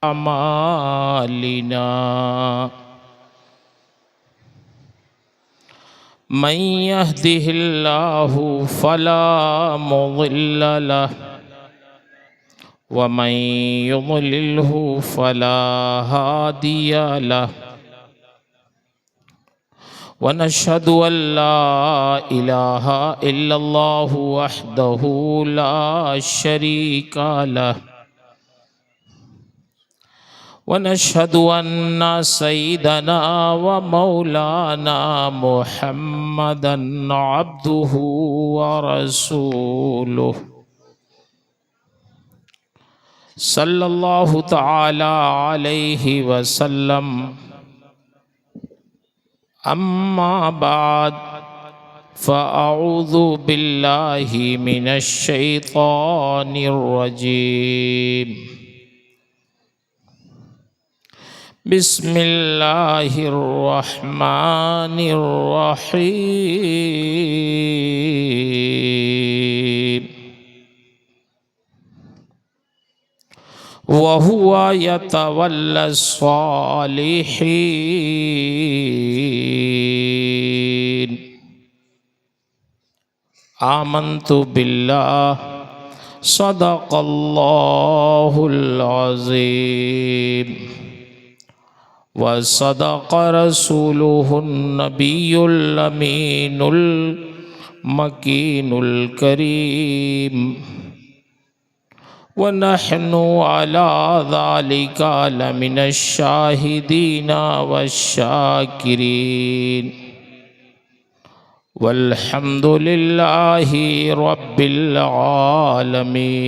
أعمالنا من يهده الله فلا مضل له ومن يضلله فلا هادي له ونشهد أن لا إله إلا الله وحده لا شريك له ونشهد أن سيدنا ومولانا محمدا عبده ورسوله صلى الله تعالى عليه وسلم. أما بعد فأعوذ بالله من الشيطان الرجيم. بسم الله الرحمن الرحيم. وهو يتولى الصالحين. آمنت بالله صدق الله العظيم وصدق رسوله النبي الأمين المكين الكريم ونحن على ذلك لمن الشاهدين والشاكرين والحمد لله رب العالمين.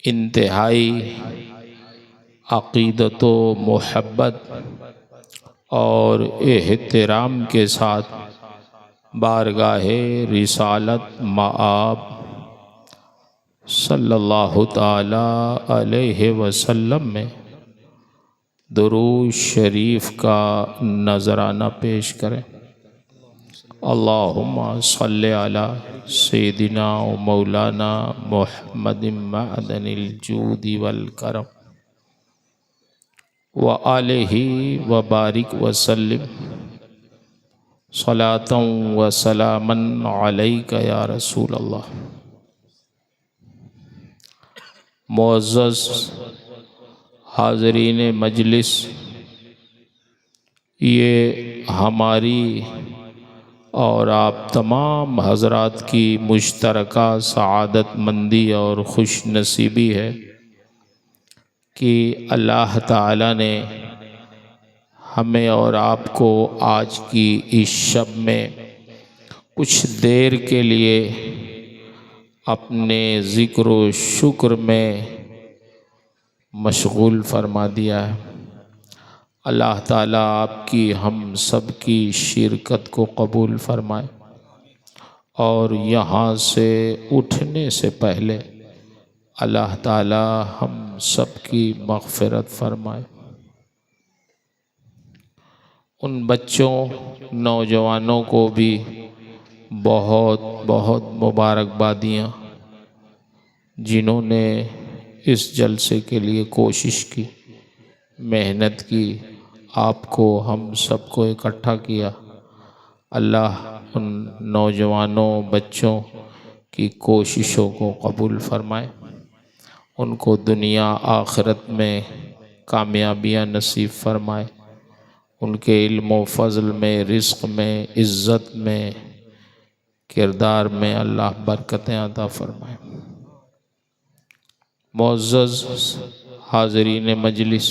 انتہائی عقیدت و محبت اور احترام کے ساتھ بارگاہ رسالت مآب صلی اللہ تعالی علیہ وسلم میں درود شریف کا نذرانہ پیش کریں. اللہم صلی علی سیدنا و مولانا محمد معدن الجود والکرم وآلہ وبارک وسلم صلاۃ و سلاما علیک یا رسول اللہ. معزز حاضرین مجلس، یہ ہماری اور آپ تمام حضرات کی مشترکہ سعادت مندی اور خوش نصیبی ہے کہ اللہ تعالیٰ نے ہمیں اور آپ کو آج کی اس شب میں کچھ دیر کے لیے اپنے ذکر و شکر میں مشغول فرما دیا ہے. اللہ تعالیٰ آپ کی ہم سب کی شرکت کو قبول فرمائے اور یہاں سے اٹھنے سے پہلے اللہ تعالیٰ ہم سب کی مغفرت فرمائے. ان بچوں نوجوانوں کو بھی بہت بہت مبارکبادیاں جنہوں نے اس جلسے کے لیے کوشش کی، محنت کی، آپ کو ہم سب کو اکٹھا کیا. اللہ ان نوجوانوں بچوں کی کوششوں کو قبول فرمائے، ان کو دنیا آخرت میں کامیابیاں نصیب فرمائے، ان کے علم و فضل میں، رزق میں، عزت میں، کردار میں اللہ برکتیں عطا فرمائے. معزز حاضرین مجلس،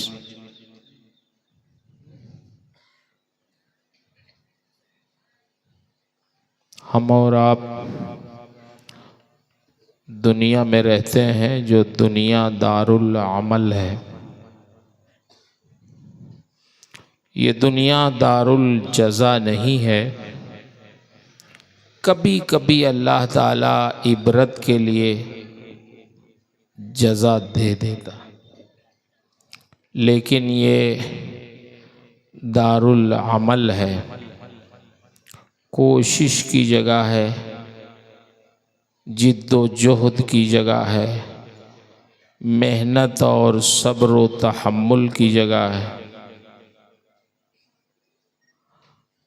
ہم اور آپ دنیا میں رہتے ہیں جو دنیا دار العمل ہے. یہ دنیا دار الجزا نہیں ہے. کبھی کبھی اللہ تعالیٰ عبرت کے لیے جزا دے دیتا، لیکن یہ دار العمل ہے، کوشش کی جگہ ہے. جد و جہد کی جگہ ہے، محنت اور صبر و تحمل کی جگہ ہے۔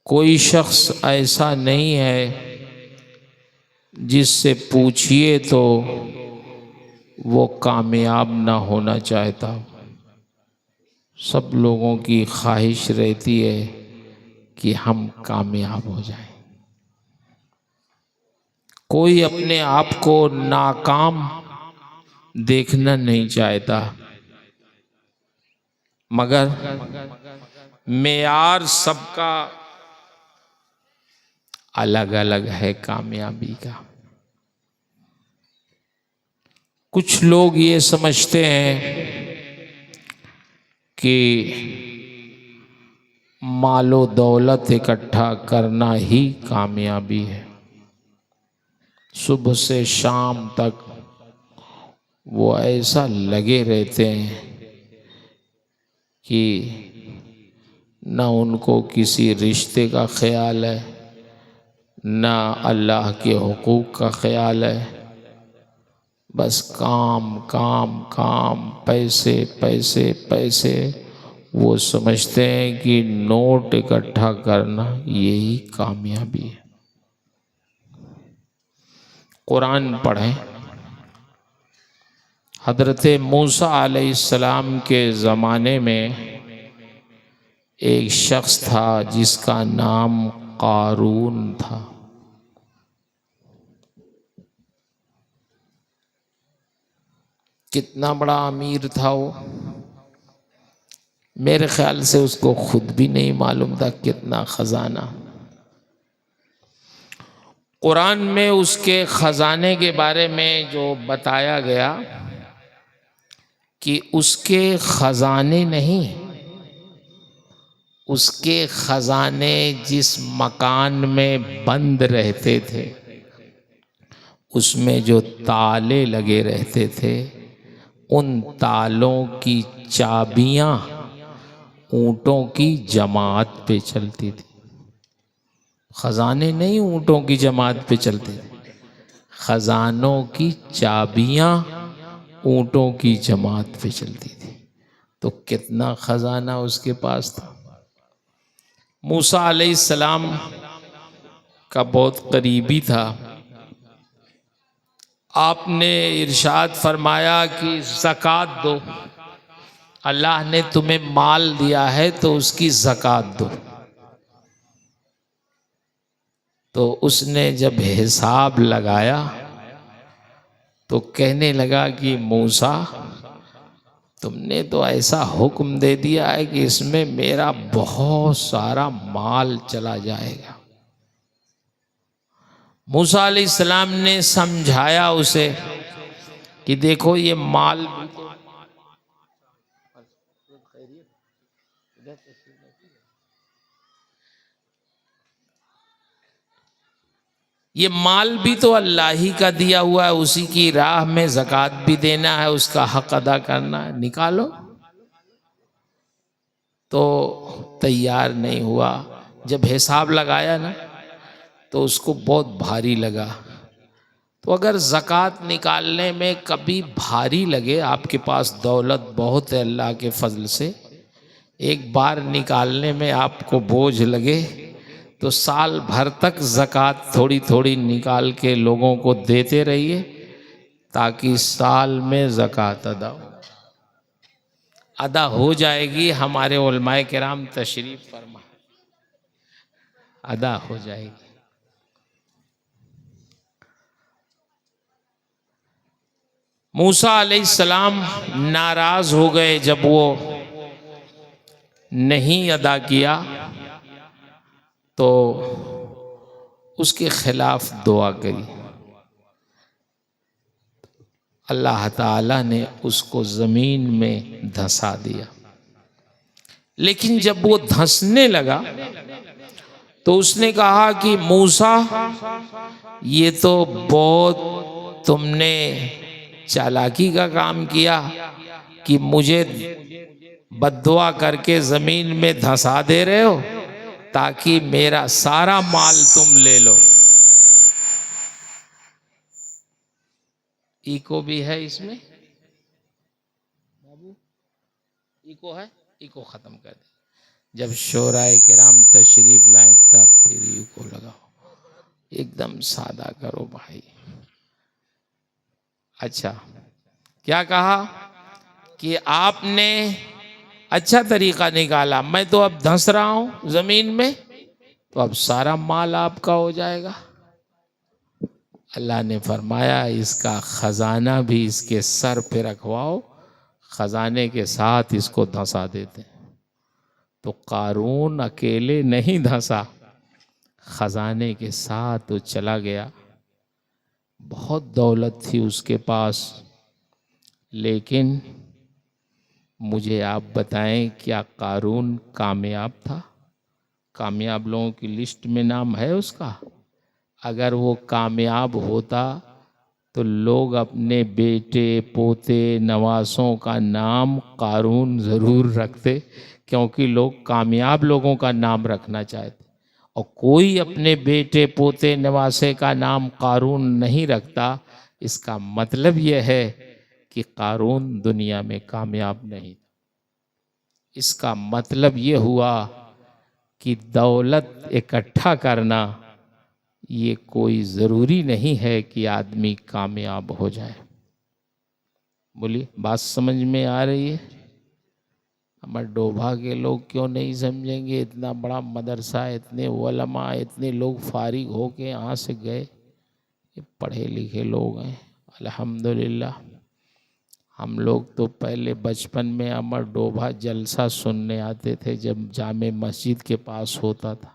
کوئی شخص ایسا نہیں ہے جس سے پوچھئے تو وہ کامیاب نہ ہونا چاہتا۔ سب لوگوں کی خواہش رہتی ہے کہ ہم کامیاب ہو جائیں۔ کوئی اپنے آپ کو ناکام دیکھنا نہیں چاہتا، مگر معیار سب کا الگ الگ ہے کامیابی کا۔ کچھ لوگ یہ سمجھتے ہیں کہ مال و دولت اکٹھا کرنا ہی کامیابی ہے۔ صبح سے شام تک وہ ایسا لگے رہتے ہیں کہ نہ ان کو کسی رشتے کا خیال ہے، نہ اللہ کے حقوق کا خیال ہے، بس کام کام کام، پیسے پیسے پیسے۔ وہ سمجھتے ہیں کہ نوٹ اکٹھا کرنا یہی کامیابی ہے۔ قرآن پڑھیں۔ حضرت موسیٰ علیہ السلام کے زمانے میں ایک شخص تھا جس کا نام قارون تھا۔ کتنا بڑا امیر تھا وہ، میرے خیال سے اس کو خود بھی نہیں معلوم تھا کتنا خزانہ۔ قرآن میں اس کے خزانے کے بارے میں جو بتایا گیا کہ اس کے خزانے نہیں، اس کے خزانے جس مکان میں بند رہتے تھے اس میں جو تالے لگے رہتے تھے، ان تالوں کی چابیاں اونٹوں کی جماعت پہ چلتی تھی۔ خزانے نہیں اونٹوں کی جماعت پہ چلتے تھے، خزانوں کی چابیاں اونٹوں کی جماعت پہ چلتی تھی۔ تو کتنا خزانہ اس کے پاس تھا۔ موسیٰ علیہ السلام کا بہت قریبی تھا۔ آپ نے ارشاد فرمایا کہ زکوٰۃ دو، اللہ نے تمہیں مال دیا ہے تو اس کی زکوٰۃ دو۔ تو اس نے جب حساب لگایا تو کہنے لگا کہ موسیٰ تم نے تو ایسا حکم دے دیا ہے کہ اس میں میرا بہت سارا مال چلا جائے گا۔ موسیٰ علیہ السلام نے سمجھایا اسے کہ دیکھو یہ مال بھی تو اللہ ہی کا دیا ہوا ہے، اسی کی راہ میں زکوٰۃ بھی دینا ہے، اس کا حق ادا کرنا ہے، نکالو۔ تو تیار نہیں ہوا۔ جب حساب لگایا نا تو اس کو بہت بھاری لگا۔ تو اگر زکوٰۃ نکالنے میں کبھی بھاری لگے، آپ کے پاس دولت بہت ہے اللہ کے فضل سے، ایک بار نکالنے میں آپ کو بوجھ لگے تو سال بھر تک زکوٰۃ تھوڑی تھوڑی نکال کے لوگوں کو دیتے رہیے تاکہ سال میں زکوٰۃ ادا ہو جائے گی۔ ہمارے علماء کرام تشریف فرما، ادا ہو جائے گی۔ موسیٰ علیہ السلام ناراض ہو گئے جب وہ نہیں ادا کیا، تو اس کے خلاف دعا کری۔ اللہ تعالیٰ نے اس کو زمین میں دھسا دیا۔ لیکن جب وہ دھسنے لگا تو اس نے کہا کہ موسیٰ یہ تو بہت تم نے چالاکی کا کام کیا کہ مجھے بد دعا کر کے زمین میں دھسا دے رہے ہو تاکہ میرا سارا مال تم لے لو۔ ایکو بھی ہے اس میں بابو؟ ایکو ہے؟ ایکو ختم کر دیں. جب شورائے کرام تشریف لائیں تب پھر ایکو لگاؤ. ایک دم سادہ کرو بھائی. اچھا کیا کہا کہ آپ نے اچھا طریقہ نکالا. میں تو اب دھنس رہا ہوں زمین میں، تو اب سارا مال آپ کا ہو جائے گا. اللہ نے فرمایا اس کا خزانہ بھی اس کے سر پہ رکھواؤ، خزانے کے ساتھ اس کو دھنسا دیتے. تو قارون اکیلے نہیں دھنسا، خزانے کے ساتھ وہ چلا گیا. بہت دولت تھی اس کے پاس، لیکن مجھے آپ بتائیں کیا قارون کامیاب تھا؟ کامیاب لوگوں کی لسٹ میں نام ہے اس کا؟ اگر وہ کامیاب ہوتا تو لوگ اپنے بیٹے پوتے نواسوں کا نام قارون ضرور رکھتے، کیونکہ لوگ کامیاب لوگوں کا نام رکھنا چاہتے. اور کوئی اپنے بیٹے پوتے نواسے کا نام قارون نہیں رکھتا. اس کا مطلب یہ ہے کہ قارون دنیا میں کامیاب نہیں. اس کا مطلب یہ ہوا کہ دولت اکٹھا کرنا یہ کوئی ضروری نہیں ہے کہ آدمی کامیاب ہو جائے. بولیے بات سمجھ میں آ رہی ہے؟ ہمارے ڈوبھا کے لوگ کیوں نہیں سمجھیں گے؟ اتنا بڑا مدرسہ، اتنے علماء، اتنے لوگ فارغ ہو کے یہاں سے گئے، یہ پڑھے لکھے لوگ ہیں الحمدللہ. ہم لوگ تو پہلے بچپن میں امر ڈوبھا جلسہ سننے آتے تھے جب جامع مسجد کے پاس ہوتا تھا.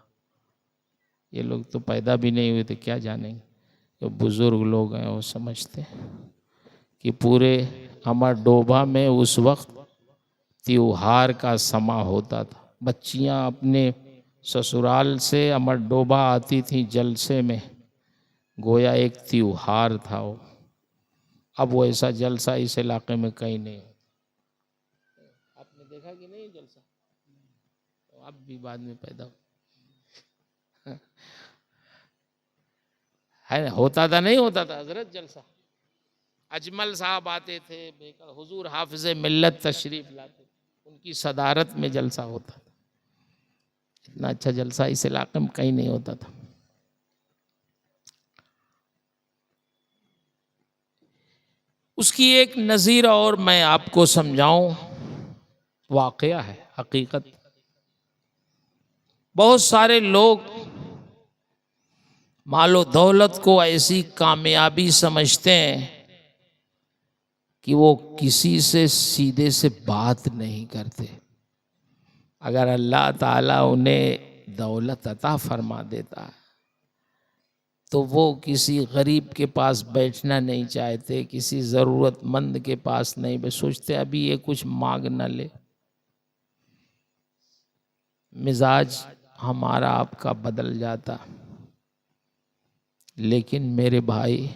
یہ لوگ تو پیدا بھی نہیں ہوئے تھے، کیا جانیں گے؟ جو بزرگ لوگ ہیں وہ سمجھتے ہیں کہ پورے امر ڈوبھا میں اس وقت تیوہار کا سما ہوتا تھا. بچیاں اپنے سسرال سے امر ڈوبھا آتی تھیں جلسے میں، گویا ایک تیوہار تھا وہ. اب وہ ایسا جلسہ اس علاقے میں کہیں نہیں ہوتا. آپ نے دیکھا کہ نہیں جلسہ؟ اب بھی بعد میں پیدا ہے، ہوتا تھا نہیں ہوتا تھا حضرت جلسہ. اجمل صاحب آتے تھے، حضور حافظ ملت تشریف لاتے، ان کی صدارت میں جلسہ ہوتا تھا. اتنا اچھا جلسہ اس علاقے میں کہیں نہیں ہوتا تھا. اس کی ایک نظیر اور میں آپ کو سمجھاؤں، واقعہ ہے، حقیقت. بہت سارے لوگ مال و دولت کو ایسی کامیابی سمجھتے ہیں کہ وہ کسی سے سیدھے سے بات نہیں کرتے. اگر اللہ تعالیٰ انہیں دولت عطا فرما دیتا تو وہ کسی غریب کے پاس بیٹھنا نہیں چاہتے، کسی ضرورت مند کے پاس نہیں سوچتے ابھی یہ کچھ مانگ نہ لے. مزاج ہمارا آپ کا بدل جاتا. لیکن میرے بھائی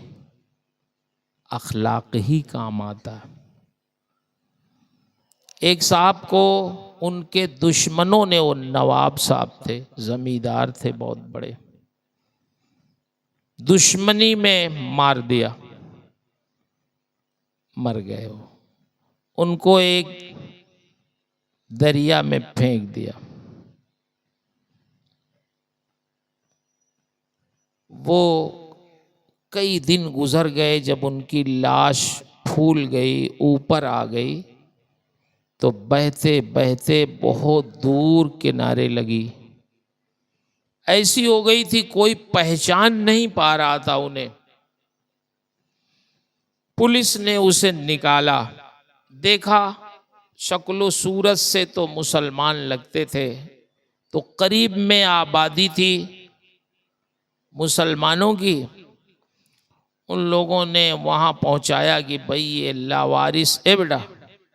اخلاق ہی کام آتا. ایک صاحب کو ان کے دشمنوں نے، وہ نواب صاحب تھے، زمیندار تھے بہت بڑے، دشمنی میں مار دیا، مر گئے. وہ ان کو ایک دریا میں پھینک دیا. وہ کئی دن گزر گئے، جب ان کی لاش پھول گئی، اوپر آ گئی، تو بہتے بہتے بہت دور کنارے لگی. ایسی ہو گئی تھی کوئی پہچان نہیں پا رہا تھا انہیں. پولیس نے اسے نکالا، دیکھا شکل و صورت سے تو مسلمان لگتے تھے، تو قریب میں آبادی تھی مسلمانوں کی. ان لوگوں نے وہاں پہنچایا کہ بھئی یہ لاوارث، بیٹا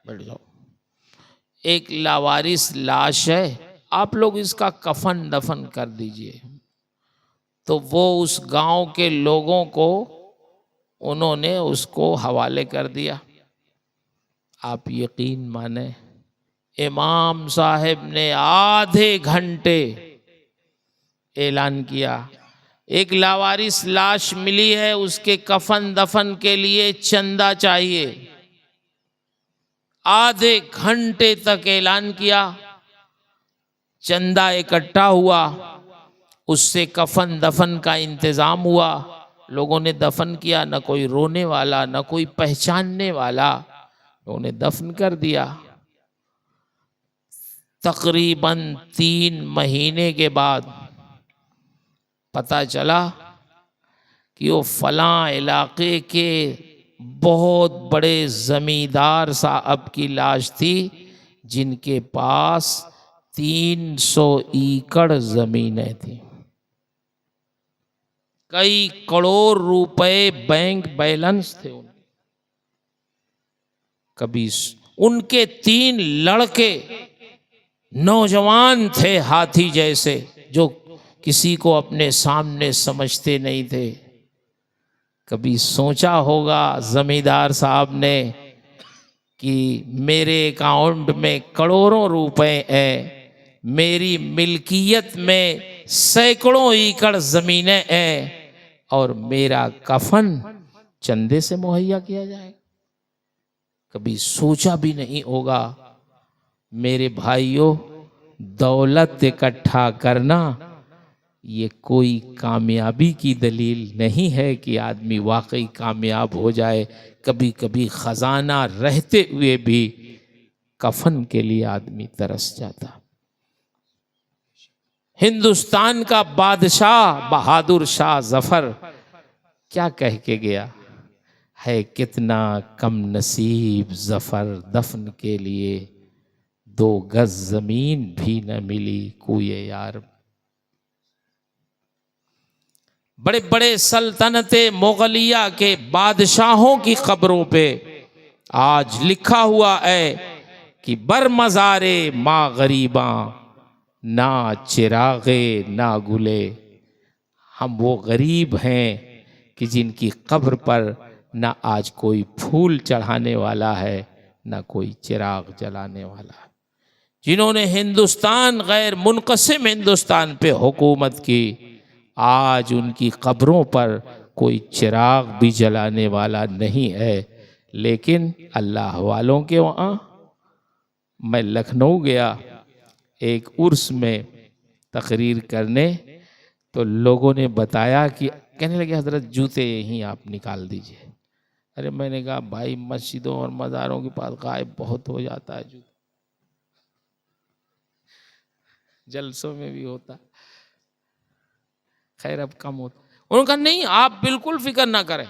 بیٹھ جاؤ، ایک لاوارث لاش ہے، آپ لوگ اس کا کفن دفن کر دیجئے. تو وہ اس گاؤں کے لوگوں کو انہوں نے اس کو حوالے کر دیا. آپ یقین مانیں امام صاحب نے آدھے گھنٹے اعلان کیا، ایک لاوارث لاش ملی ہے، اس کے کفن دفن کے لیے چندہ چاہیے. آدھے گھنٹے تک اعلان کیا، چندہ اکٹھا ہوا، اس سے کفن دفن کا انتظام ہوا. لوگوں نے دفن کیا، نہ کوئی رونے والا نہ کوئی پہچاننے والا، لوگوں نے دفن کر دیا. تقریباً 3 مہینے کے بعد پتہ چلا کہ وہ فلاں علاقے کے بہت بڑے زمیندار صاحب کی لاش تھی، جن کے پاس 300 ایکڑ زمینیں تھیں، کئی کروڑ روپے بینک بیلنس تھے. کبھی ان کے 3 لڑکے نوجوان تھے ہاتھی جیسے، جو کسی کو اپنے سامنے سمجھتے نہیں تھے. کبھی سوچا ہوگا زمیندار صاحب نے کہ میرے اکاؤنٹ میں کروڑوں روپے ہیں، میری ملکیت میں سینکڑوں ایکڑ زمینیں ہیں، اور میرا کفن چندے سے مہیا کیا جائے. کبھی سوچا بھی نہیں ہوگا. میرے بھائیوں، دولت اکٹھا کرنا یہ کوئی کامیابی کی دلیل نہیں ہے کہ آدمی واقعی کامیاب ہو جائے. کبھی کبھی خزانہ رہتے ہوئے بھی کفن کے لیے آدمی ترس جاتا. ہندوستان کا بادشاہ بہادر شاہ ظفر کیا کہہ کے گیا ہے، کتنا کم نصیب ظفر دفن کے لیے 2 گز زمین بھی نہ ملی کوئے یار. بڑے بڑے سلطنت مغلیہ کے بادشاہوں کی قبروں پہ آج لکھا ہوا ہے کہ بر مزارے ماں غریباں نہ چراغے نہ گلے. ہم وہ غریب ہیں کہ جن کی قبر پر نہ آج کوئی پھول چڑھانے والا ہے نہ کوئی چراغ جلانے والا ہے. جنہوں نے ہندوستان، غیر منقسم ہندوستان پہ حکومت کی، آج ان کی قبروں پر کوئی چراغ بھی جلانے والا نہیں ہے. لیکن اللہ والوں کے وہاں، میں لکھنؤ گیا ایک عرس میں تقریر کرنے، تو لوگوں نے بتایا کہ کہنے لگے حضرت جوتے یہیں آپ نکال دیجئے. ارے میں نے کہا بھائی مسجدوں اور مزاروں کے پاس غائب بہت ہو جاتا ہے جوتا، جلسوں میں بھی ہوتا، خیر اب کم ہوتا. انہوں نے کہا نہیں آپ بالکل فکر نہ کریں،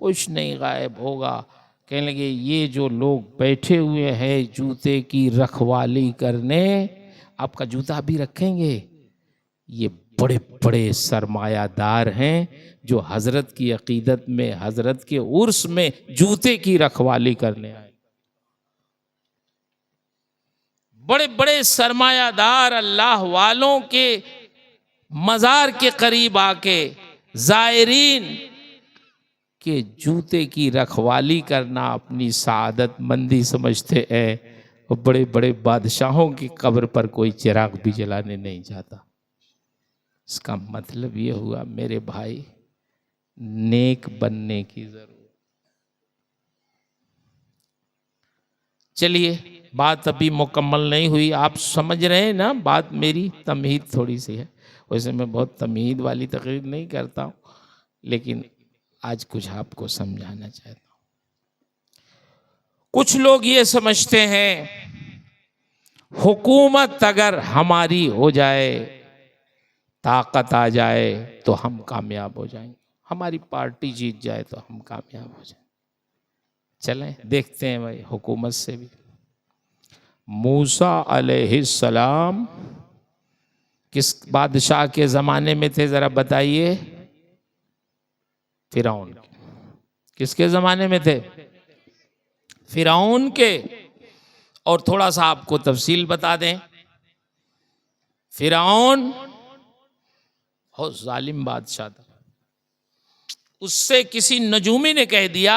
کچھ نہیں غائب ہوگا. کہنے لگے یہ جو لوگ بیٹھے ہوئے ہیں جوتے کی رکھوالی کرنے، آپ کا جوتا بھی رکھیں گے، یہ بڑے بڑے سرمایہ دار ہیں جو حضرت کی عقیدت میں، حضرت کے عرس میں جوتے کی رکھوالی کرنے آئے. بڑے بڑے سرمایہ دار اللہ والوں کے مزار کے قریب آ کے زائرین کے جوتے کی رکھوالی کرنا اپنی سعادت مندی سمجھتے ہیں. وہ بڑے بڑے بادشاہوں کی قبر پر کوئی چراغ بھی جلانے نہیں جاتا. اس کا مطلب یہ ہوا میرے بھائی، نیک بننے کی ضرورت. چلیے بات ابھی مکمل نہیں ہوئی، آپ سمجھ رہے ہیں نا بات، میری تمہید تھوڑی سی ہے. ویسے میں بہت تمہید والی تقریر نہیں کرتا ہوں، لیکن آج کچھ آپ کو سمجھانا چاہتا ہوں. کچھ لوگ یہ سمجھتے ہیں حکومت اگر ہماری ہو جائے، طاقت آ جائے تو ہم کامیاب ہو جائیں گے، ہماری پارٹی جیت جائے تو ہم کامیاب ہو جائیں. چلیں دیکھتے ہیں بھائی حکومت سے بھی. موسیٰ علیہ السلام کس بادشاہ کے زمانے میں تھے ذرا بتائیے؟ فرعون. کس کے زمانے میں تھے؟ فرعون کے. اور تھوڑا سا آپ کو تفصیل بتا دیں، فرعون بہت ظالم بادشاہ تھا. اس سے کسی نجومی نے کہہ دیا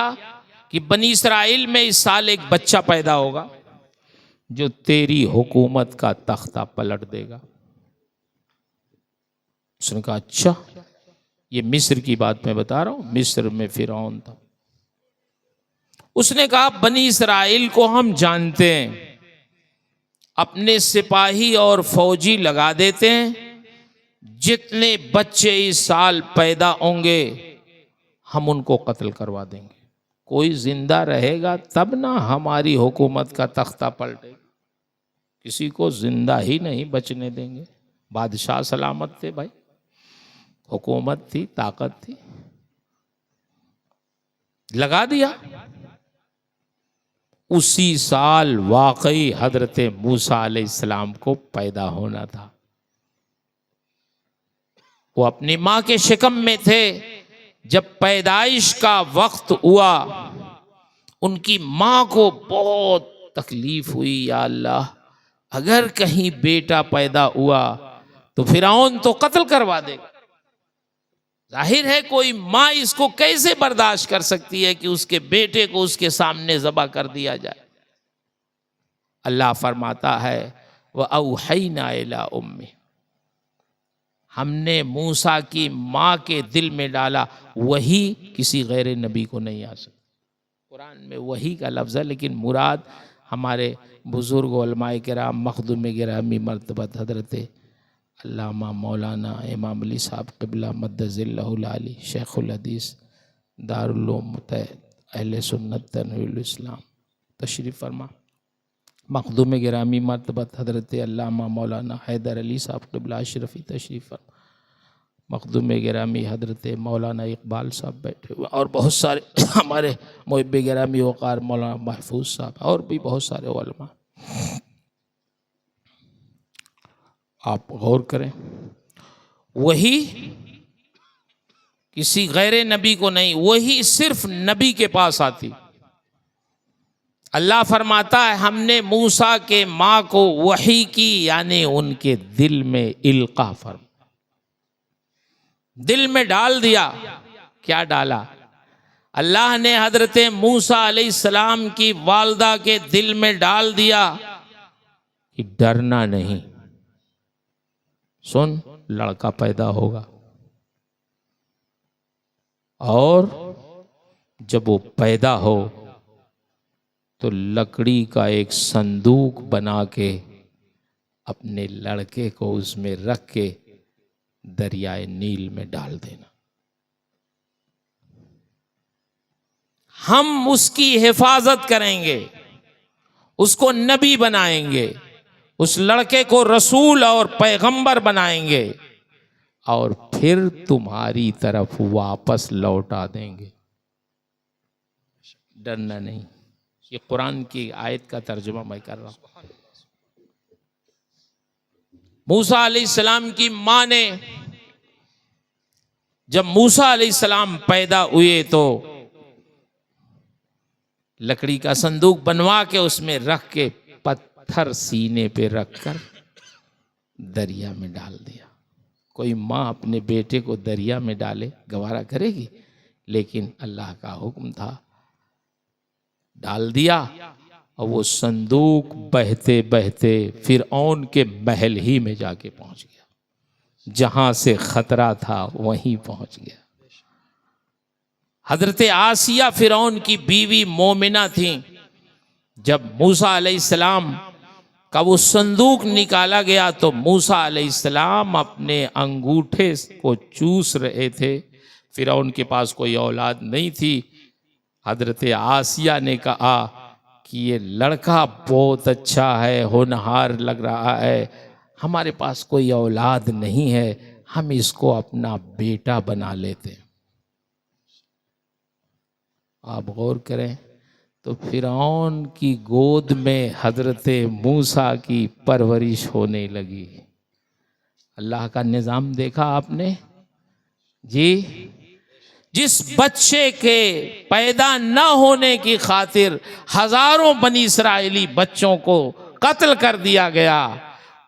کہ بنی اسرائیل میں اس سال ایک بچہ پیدا ہوگا جو تیری حکومت کا تختہ پلٹ دے گا. اس نے کہا اچھا. یہ مصر کی بات میں بتا رہا ہوں، مصر میں فرعون تھا. اس نے کہا بنی اسرائیل کو ہم جانتے ہیں، اپنے سپاہی اور فوجی لگا دیتے ہیں، جتنے بچے اس سال پیدا ہوں گے ہم ان کو قتل کروا دیں گے. کوئی زندہ رہے گا تب نہ ہماری حکومت کا تختہ پلٹے گا. کسی کو زندہ ہی نہیں بچنے دیں گے. بادشاہ سلامت تھے بھائی، حکومت تھی، طاقت تھی، لگا دیا. اسی سال واقعی حضرت موسیٰ علیہ السلام کو پیدا ہونا تھا. وہ اپنی ماں کے شکم میں تھے. جب پیدائش کا وقت ہوا ان کی ماں کو بہت تکلیف ہوئی، یا اللہ اگر کہیں بیٹا پیدا ہوا تو فرعون تو قتل کروا دے گا. ظاہر ہے کوئی ماں اس کو کیسے برداشت کر سکتی ہے کہ اس کے بیٹے کو اس کے سامنے ذبح کر دیا جائے. اللہ فرماتا ہے وَأَوْحَيْنَا إِلَىٰ أُمِّهِ، ہم نے موسیٰ کی ماں کے دل میں ڈالا. وہی کسی غیر نبی کو نہیں آ سکتی. قرآن میں وحی کا لفظ ہے، لیکن مراد ہمارے بزرگ علماء کرام مخدوم گرامی مرتبت حضرت علامہ مولانا امام علی صاحب قبلہ مدظ اللہ العالی شیخ الحدیث دارالعلوم متحد اہل سنت تنویر الاسلام تشریف فرما. مخدوم گرامی مرتبت حضرت علامہ مولانا حیدر علی صاحب قبلہ اشرفی تشریف فرما. مخدوم گرامی حضرت مولانا اقبال صاحب بیٹھے ہوئے، اور بہت سارے ہمارے محب گرامی وقار مولانا محفوظ صاحب، اور بھی بہت سارے علماء. آپ غور کریں، وہی کسی غیر نبی کو نہیں، وہی صرف نبی کے پاس آتی. اللہ فرماتا ہے ہم نے موسیٰ کے ماں کو وحی کی، یعنی ان کے دل میں القا فرما، دل میں ڈال دیا. کیا ڈالا؟ اللہ نے حضرت موسیٰ علیہ السلام کی والدہ کے دل میں ڈال دیا کہ ڈرنا نہیں، سن لڑکا پیدا ہوگا، اور جب وہ پیدا ہو تو لکڑی کا ایک صندوق بنا کے اپنے لڑکے کو اس میں رکھ کے دریائے نیل میں ڈال دینا. ہم اس کی حفاظت کریں گے، اس کو نبی بنائیں گے، اس لڑکے کو رسول اور پیغمبر بنائیں گے، اور پھر تمہاری طرف واپس لوٹا دیں گے. ڈرنا نہیں. یہ قرآن کی آیت کا ترجمہ میں کر رہا ہوں. موسیٰ علیہ السلام کی ماں نے جب موسیٰ علیہ السلام پیدا ہوئے تو لکڑی کا صندوق بنوا کے اس میں رکھ کے پتھر سینے پہ رکھ کر دریا میں ڈال دیا. کوئی ماں اپنے بیٹے کو دریا میں ڈالے گوارا کرے گی؟ لیکن اللہ کا حکم تھا، ڈال دیا. اور وہ صندوق بہتے بہتے فرعون کے محل ہی میں جا کے پہنچ گیا. جہاں سے خطرہ تھا وہیں پہنچ گیا. حضرت آسیہ فرعون کی بیوی مومنہ تھیں. جب موسیٰ علیہ السلام کا وہ صندوق نکالا گیا تو موسیٰ علیہ السلام اپنے انگوٹھے کو چوس رہے تھے. فرعون کے پاس کوئی اولاد نہیں تھی. حضرت آسیہ نے کہا کہ یہ لڑکا بہت اچھا ہے، ہونہار لگ رہا ہے، ہمارے پاس کوئی اولاد نہیں ہے، ہم اس کو اپنا بیٹا بنا لیتے. آپ غور کریں تو فرعون کی گود میں حضرت موسیٰ کی پرورش ہونے لگی. اللہ کا نظام دیکھا آپ نے جی؟ جس بچے کے پیدا نہ ہونے کی خاطر ہزاروں بنی اسرائیلی بچوں کو قتل کر دیا گیا،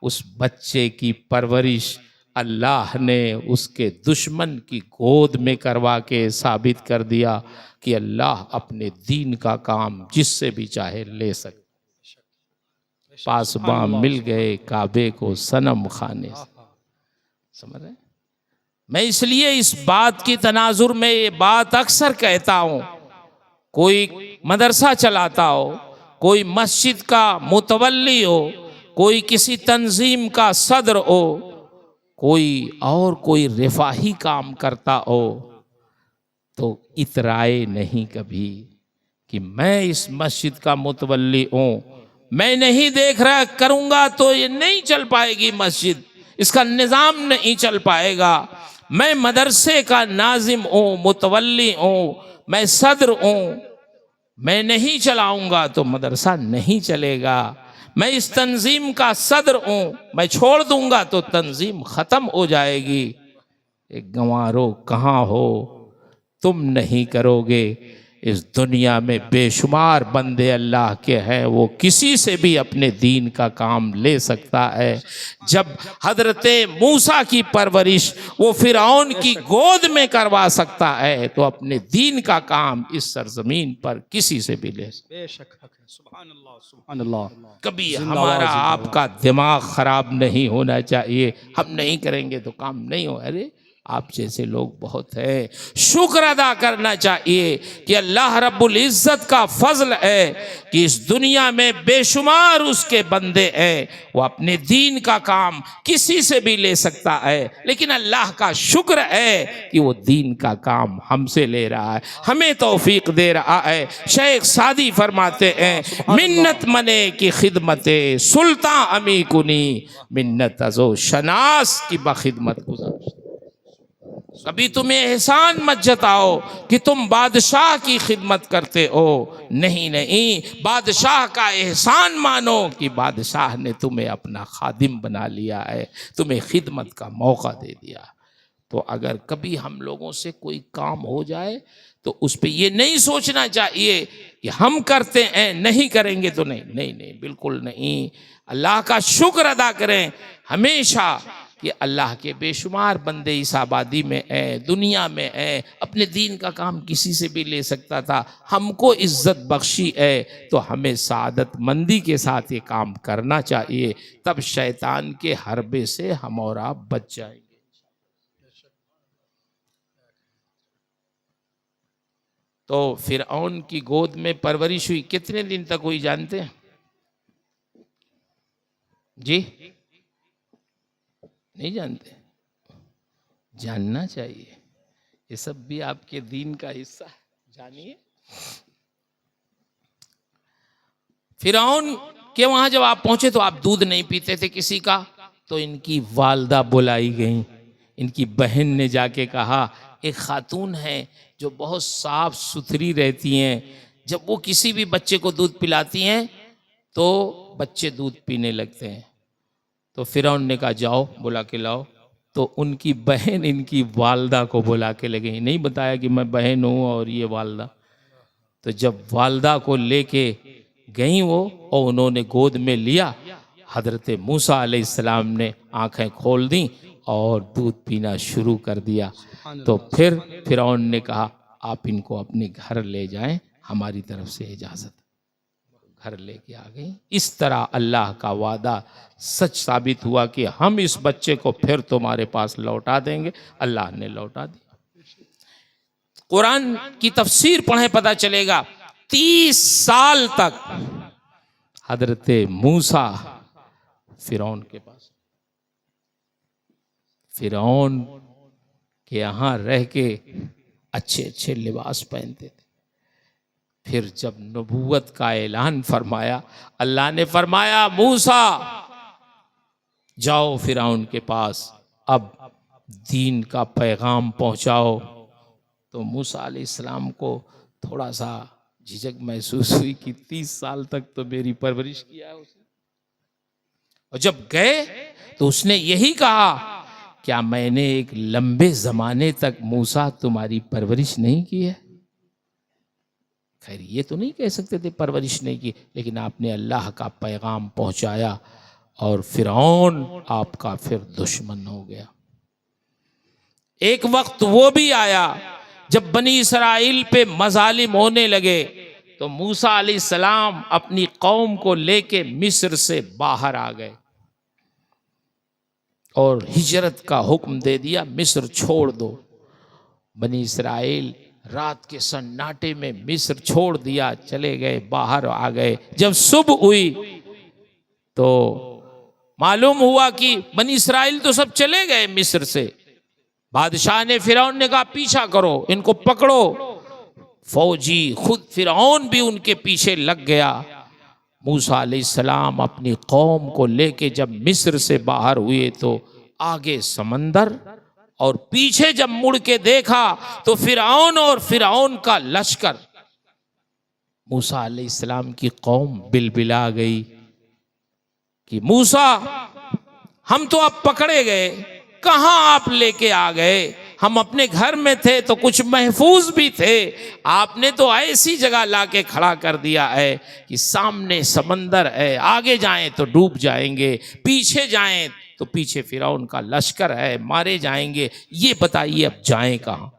اس بچے کی پرورش اللہ نے اس کے دشمن کی گود میں کروا کے ثابت کر دیا کہ اللہ اپنے دین کا کام جس سے بھی چاہے لے سکتے. پاسباں مل گئے کعبے کو صنم خانے سے. سمجھ رہے؟ میں اس لیے اس بات کی تناظر میں یہ بات اکثر کہتا ہوں، کوئی مدرسہ چلاتا ہو، کوئی مسجد کا متولی ہو، کوئی کسی تنظیم کا صدر ہو، کوئی رفاہی کام کرتا ہو، تو اترائے نہیں کبھی کہ میں اس مسجد کا متولی ہوں، میں نہیں دیکھ رہا کروں گا تو یہ نہیں چل پائے گی مسجد، اس کا نظام نہیں چل پائے گا، میں مدرسے کا ناظم ہوں، متولی ہوں، میں صدر ہوں، میں نہیں چلاؤں گا تو مدرسہ نہیں چلے گا، میں اس تنظیم کا صدر ہوں، میں چھوڑ دوں گا تو تنظیم ختم ہو جائے گی۔ ایک گنوارو کہاں ہو، تم نہیں کرو گے، اس دنیا میں بے شمار بندے اللہ کے ہیں، وہ کسی سے بھی اپنے دین کا کام لے سکتا ہے۔ جب حضرت موسیٰ کی پرورش وہ فرعون کی گود میں کروا سکتا ہے تو اپنے دین کا کام اس سرزمین پر کسی سے بھی لے سکتا ہے۔ بے شک حق ہے، سبحان اللہ سبحان اللہ۔ کبھی ہمارا آپ کا دماغ خراب نہیں ہونا چاہیے، ہم نہیں کریں گے تو کام نہیں ہو۔ ارے آپ جیسے لوگ بہت ہیں، شکر ادا کرنا چاہیے کہ اللہ رب العزت کا فضل ہے کہ اس دنیا میں بے شمار اس کے بندے ہیں، وہ اپنے دین کا کام کسی سے بھی لے سکتا ہے، لیکن اللہ کا شکر ہے کہ وہ دین کا کام ہم سے لے رہا ہے، ہمیں توفیق دے رہا ہے۔ شیخ سعدی فرماتے ہیں، منت منے کی خدمت سلطان امی کنی، منت ازو شناس کی بخدمت گزار۔ کبھی تمہیں احسان مت جتاؤ کہ تم بادشاہ کی خدمت کرتے ہو، نہیں، بادشاہ کا احسان مانو کہ بادشاہ نے تمہیں اپنا خادم بنا لیا ہے، تمہیں خدمت کا موقع دے دیا۔ تو اگر کبھی ہم لوگوں سے کوئی کام ہو جائے تو اس پہ یہ نہیں سوچنا چاہیے کہ ہم کرتے ہیں، نہیں کریں گے تو نہیں، بالکل نہیں۔ اللہ کا شکر ادا کریں ہمیشہ کہ اللہ کے بے شمار بندے اس آبادی میں ہیں، دنیا میں ہیں، اپنے دین کا کام کسی سے بھی لے سکتا تھا، ہم کو عزت بخشی ہے تو ہمیں سعادت مندی کے ساتھ یہ کام کرنا چاہیے، تب شیطان کے حربے سے ہم اور آپ بچ جائیں گے۔ تو فرعون کی گود میں پرورش ہوئی، کتنے دن تک ہوئی جانتے ہیں جی؟ نہیں جانتے؟ جاننا چاہیے، یہ سب بھی آپ کے دین کا حصہ ہے، جانیے۔ فرعون کے وہاں جب آپ پہنچے تو آپ دودھ نہیں پیتے تھے کسی کا، تو ان کی والدہ بلائی گئیں، ان کی بہن نے جا کے کہا، ایک خاتون ہے جو بہت صاف ستھری رہتی ہیں، جب وہ کسی بھی بچے کو دودھ پلاتی ہیں تو بچے دودھ پینے لگتے ہیں۔ تو فرعون نے کہا جاؤ بلا کے لاؤ، تو ان کی بہن ان کی والدہ کو بلا کے لے گئی، نہیں بتایا کہ میں بہن ہوں اور یہ والدہ۔ تو جب والدہ کو لے کے گئیں وہ، اور انہوں نے گود میں لیا، حضرت موسیٰ علیہ السلام نے آنکھیں کھول دیں اور دودھ پینا شروع کر دیا۔ تو پھر فرعون نے کہا آپ ان کو اپنے گھر لے جائیں، ہماری طرف سے اجازت۔ گھر لے کے آ گئی۔ اس طرح اللہ کا وعدہ سچ ثابت ہوا کہ ہم اس بچے کو پھر تمہارے پاس لوٹا دیں گے، اللہ نے لوٹا دیا۔ قرآن کی تفسیر پڑھیں پتہ چلے گا، 30 سال تک حضرت موسیٰ فرعون کے پاس، فرعون کے یہاں رہ کے اچھے لباس پہنتے تھے۔ پھر جب نبوت کا اعلان فرمایا، اللہ نے فرمایا موسیٰ جاؤ فرعون کے پاس، اب دین کا پیغام پہنچاؤ۔ تو موسیٰ علیہ السلام کو تھوڑا سا جھجک محسوس ہوئی کہ 30 سال تک تو میری پرورش کیا ہے اس نے، اور جب گئے تو اس نے یہی کہا، کیا میں نے ایک لمبے زمانے تک موسیٰ تمہاری پرورش نہیں کی ہے؟ خیر یہ تو نہیں کہہ سکتے تھے پرورش نہیں کی، لیکن آپ نے اللہ کا پیغام پہنچایا اور فرعون آپ کا پھر دشمن ہو گیا۔ ایک وقت وہ بھی آیا جب بنی اسرائیل پہ مظالم ہونے لگے تو موسیٰ علیہ السلام اپنی قوم کو لے کے مصر سے باہر آ گئے، اور ہجرت کا حکم دے دیا، مصر چھوڑ دو۔ بنی اسرائیل رات کے سناٹے میں مصر چھوڑ دیا، چلے گئے، باہر آ گئے۔ جب صبح ہوئی تو معلوم ہوا کہ بنی اسرائیل تو سب چلے گئے مصر سے۔ بادشاہ نے، فرعون نے کہا پیچھا کرو، ان کو پکڑو۔ فوجی خود فرعون بھی ان کے پیچھے لگ گیا۔ موسیٰ علیہ السلام اپنی قوم کو لے کے جب مصر سے باہر ہوئے تو آگے سمندر، اور پیچھے جب مڑ کے دیکھا تو فرعون اور فرعون کا لشکر۔ موسیٰ علیہ السلام کی قوم بلبلا گئی کہ موسیٰ ہم تو اب پکڑے گئے، کہاں آپ لے کے آ گئے؟ ہم اپنے گھر میں تھے تو کچھ محفوظ بھی تھے، آپ نے تو ایسی جگہ لا کے کھڑا کر دیا ہے کہ سامنے سمندر ہے، آگے جائیں تو ڈوب جائیں گے، پیچھے جائیں تو پیچھے فرعون کا لشکر ہے، مارے جائیں گے، یہ بتائیے اب جائیں کہاں؟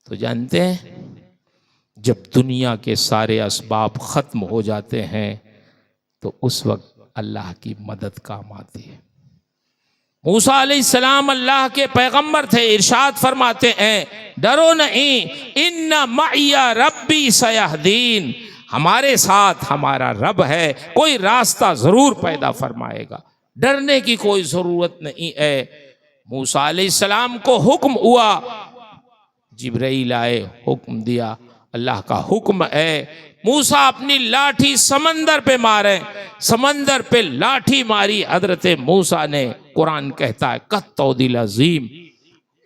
تو جانتے ہیں جب دنیا کے سارے اسباب ختم ہو جاتے ہیں تو اس وقت اللہ کی مدد کام آتی ہے۔ موسیٰ علیہ السلام اللہ کے پیغمبر تھے، ارشاد فرماتے ہیں ڈرو نہیں، ان معی ربی سیہدین، ہمارے ساتھ ہمارا رب ہے، کوئی راستہ ضرور پیدا فرمائے گا، ڈرنے کی کوئی ضرورت نہیں ہے۔ موسیٰ علیہ السلام کو حکم ہوا، جبرائیل آئے، حکم دیا، اللہ کا حکم ہے موسیٰ اپنی لاٹھی سمندر پہ مارے، سمندر پہ لاٹھی ماری حضرت موسیٰ نے، قرآن کہتا ہے کالطود العظیم،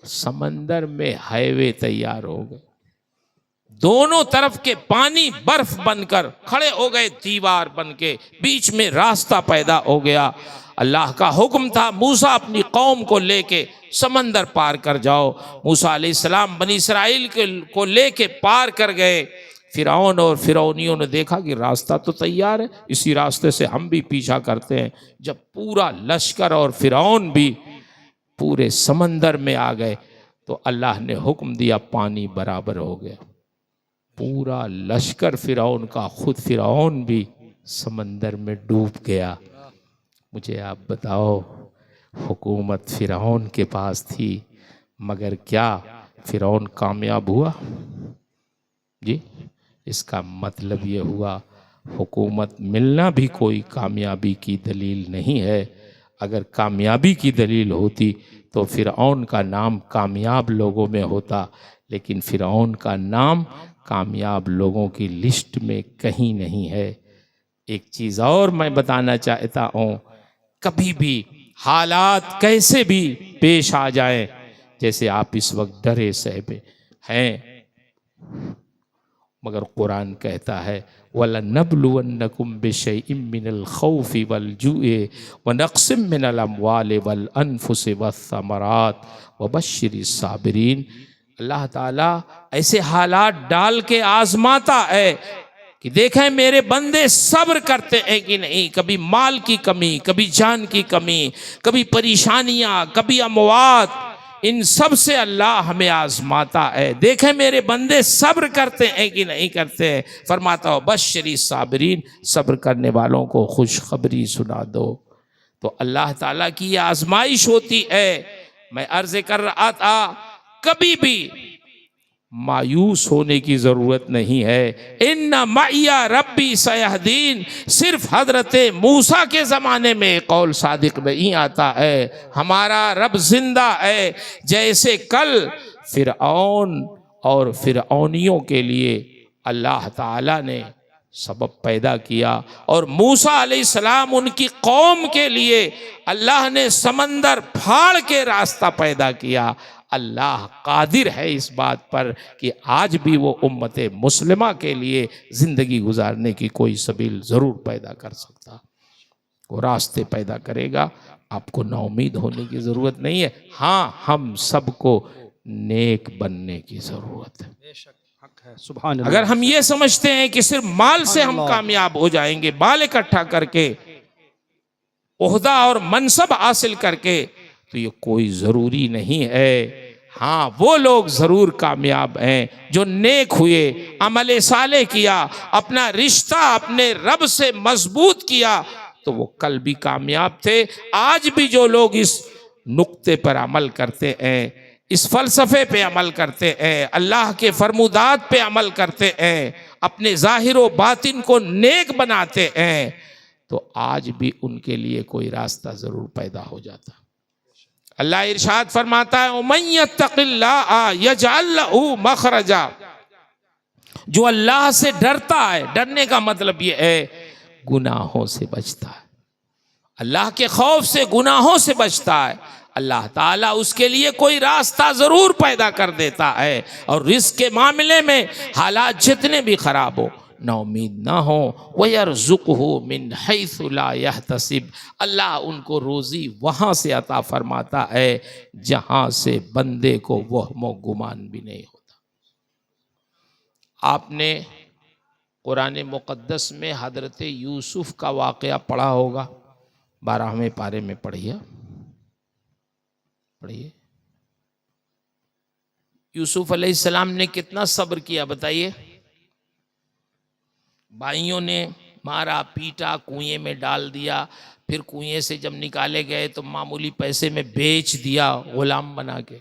سمندر میں ہائیوے تیار ہو گئے، دونوں طرف کے پانی برف بن کر کھڑے ہو گئے، دیوار بن کے، بیچ میں راستہ پیدا ہو گیا۔ اللہ کا حکم تھا موسیٰ اپنی قوم کو لے کے سمندر پار کر جاؤ۔ موسیٰ علیہ السلام بنی اسرائیل کو لے کے پار کر گئے۔ فرعون اور فرعونیوں نے دیکھا کہ راستہ تو تیار ہے، اسی راستے سے ہم بھی پیچھا کرتے ہیں۔ جب پورا لشکر اور فرعون بھی پورے سمندر میں آ گئے تو اللہ نے حکم دیا، پانی برابر ہو گیا، پورا لشکر فرعون کا، خود فرعون بھی سمندر میں ڈوب گیا۔ مجھے آپ بتاؤ، حکومت فرعون کے پاس تھی، مگر کیا فرعون کامیاب ہوا؟ جی، اس کا مطلب یہ ہوا حکومت ملنا بھی کوئی کامیابی کی دلیل نہیں ہے۔ اگر کامیابی کی دلیل ہوتی تو فرعون کا نام کامیاب لوگوں میں ہوتا، لیکن فرعون کا نام کامیاب لوگوں کی لسٹ میں کہیں نہیں ہے۔ ایک چیز اور میں بتانا چاہتا ہوں، کبھی بھی حالات کیسے بھی پیش آ جائیں، جیسے آپ اس وقت ڈرے سہمے ہیں، مگر قرآن کہتا ہے وَلَنَبْلُوَنَّكُمْ بِشَيْءٍ مِّنَ الْخَوْفِ وَالْجُوعِ وَنَقْصٍ مِّنَ الْأَمْوَالِ وَالْأَنفُسِ وَالثَّمَرَاتِ وَبَشِّرِ الصَّابِرِينَ۔ اللہ تعالیٰ ایسے حالات ڈال کے آزماتا ہے کہ دیکھیں میرے بندے صبر کرتے ہیں کہ نہیں، کبھی مال کی کمی، کبھی جان کی کمی، کبھی پریشانیاں، کبھی اموات، ان سب سے اللہ ہمیں آزماتا ہے، دیکھیں میرے بندے صبر کرتے ہیں کہ نہیں کرتے ہیں۔ فرماتا ہو بشری صابرین، صبر کرنے والوں کو خوشخبری سنا دو۔ تو اللہ تعالیٰ کی یہ آزمائش ہوتی ہے۔ میں عرض کر رہا تھا، کبھی بھی مایوس ہونے کی ضرورت نہیں ہے۔ ان معی ربی سیہدین، صرف حضرت موسیٰ کے زمانے میں قول صادق نہیں آتا ہے، ہمارا رب زندہ ہے۔ جیسے کل فرعون اور فرعونیوں کے لیے اللہ تعالیٰ نے سبب پیدا کیا، اور موسیٰ علیہ السلام ان کی قوم کے لیے اللہ نے سمندر پھاڑ کے راستہ پیدا کیا، اللہ قادر ہے اس بات پر کہ آج بھی وہ امت مسلمہ کے لیے زندگی گزارنے کی کوئی سبیل ضرور پیدا کر سکتا، وہ راستے پیدا کرے گا۔ آپ کو نا امید ہونے کی ضرورت نہیں ہے، ہاں ہم سب کو نیک بننے کی ضرورت ہے۔ سبحان اللہ۔ اگر ہم یہ سمجھتے ہیں کہ صرف مال سے ہم کامیاب ہو جائیں گے، مال اکٹھا کر کے، عہدہ اور منصب حاصل کر کے، تو یہ کوئی ضروری نہیں ہے۔ ہاں وہ لوگ ضرور کامیاب ہیں جو نیک ہوئے، عمل صالح کیا، اپنا رشتہ اپنے رب سے مضبوط کیا، تو وہ کل بھی کامیاب تھے. آج بھی جو لوگ اس نقطے پر عمل کرتے ہیں، اس فلسفے پہ عمل کرتے ہیں، اللہ کے فرمودات پہ عمل کرتے ہیں، اپنے ظاہر و باطن کو نیک بناتے ہیں، تو آج بھی ان کے لیے کوئی راستہ ضرور پیدا ہو جاتا. اللہ ارشاد فرماتا ہے وَمَن يَتَّقِ اللَّهَ يَجْعَل لَّهُ مَخْرَجًا، جو اللہ سے ڈرتا ہے، ڈرنے کا مطلب یہ ہے گناہوں سے بچتا ہے، اللہ کے خوف سے گناہوں سے بچتا ہے، اللہ تعالیٰ اس کے لیے کوئی راستہ ضرور پیدا کر دیتا ہے. اور رزق کے معاملے میں حالات جتنے بھی خراب ہو، نا امید نہ ہو. وَيَرْزُقْهُ مِنْ حَيْثُ لَا يَحْتَسِبْ، اللہ ان کو روزی وہاں سے عطا فرماتا ہے جہاں سے بندے کو وہم و گمان بھی نہیں ہوتا. آپ نے قرآن مقدس میں حضرت یوسف کا واقعہ پڑھا ہوگا، 12ویں پارے میں پڑھیے. یوسف علیہ السلام نے کتنا صبر کیا بتائیے. بھائیوں نے مارا پیٹا، کنویں میں ڈال دیا، پھر کنویں سے جب نکالے گئے تو معمولی پیسے میں بیچ دیا غلام بنا کے.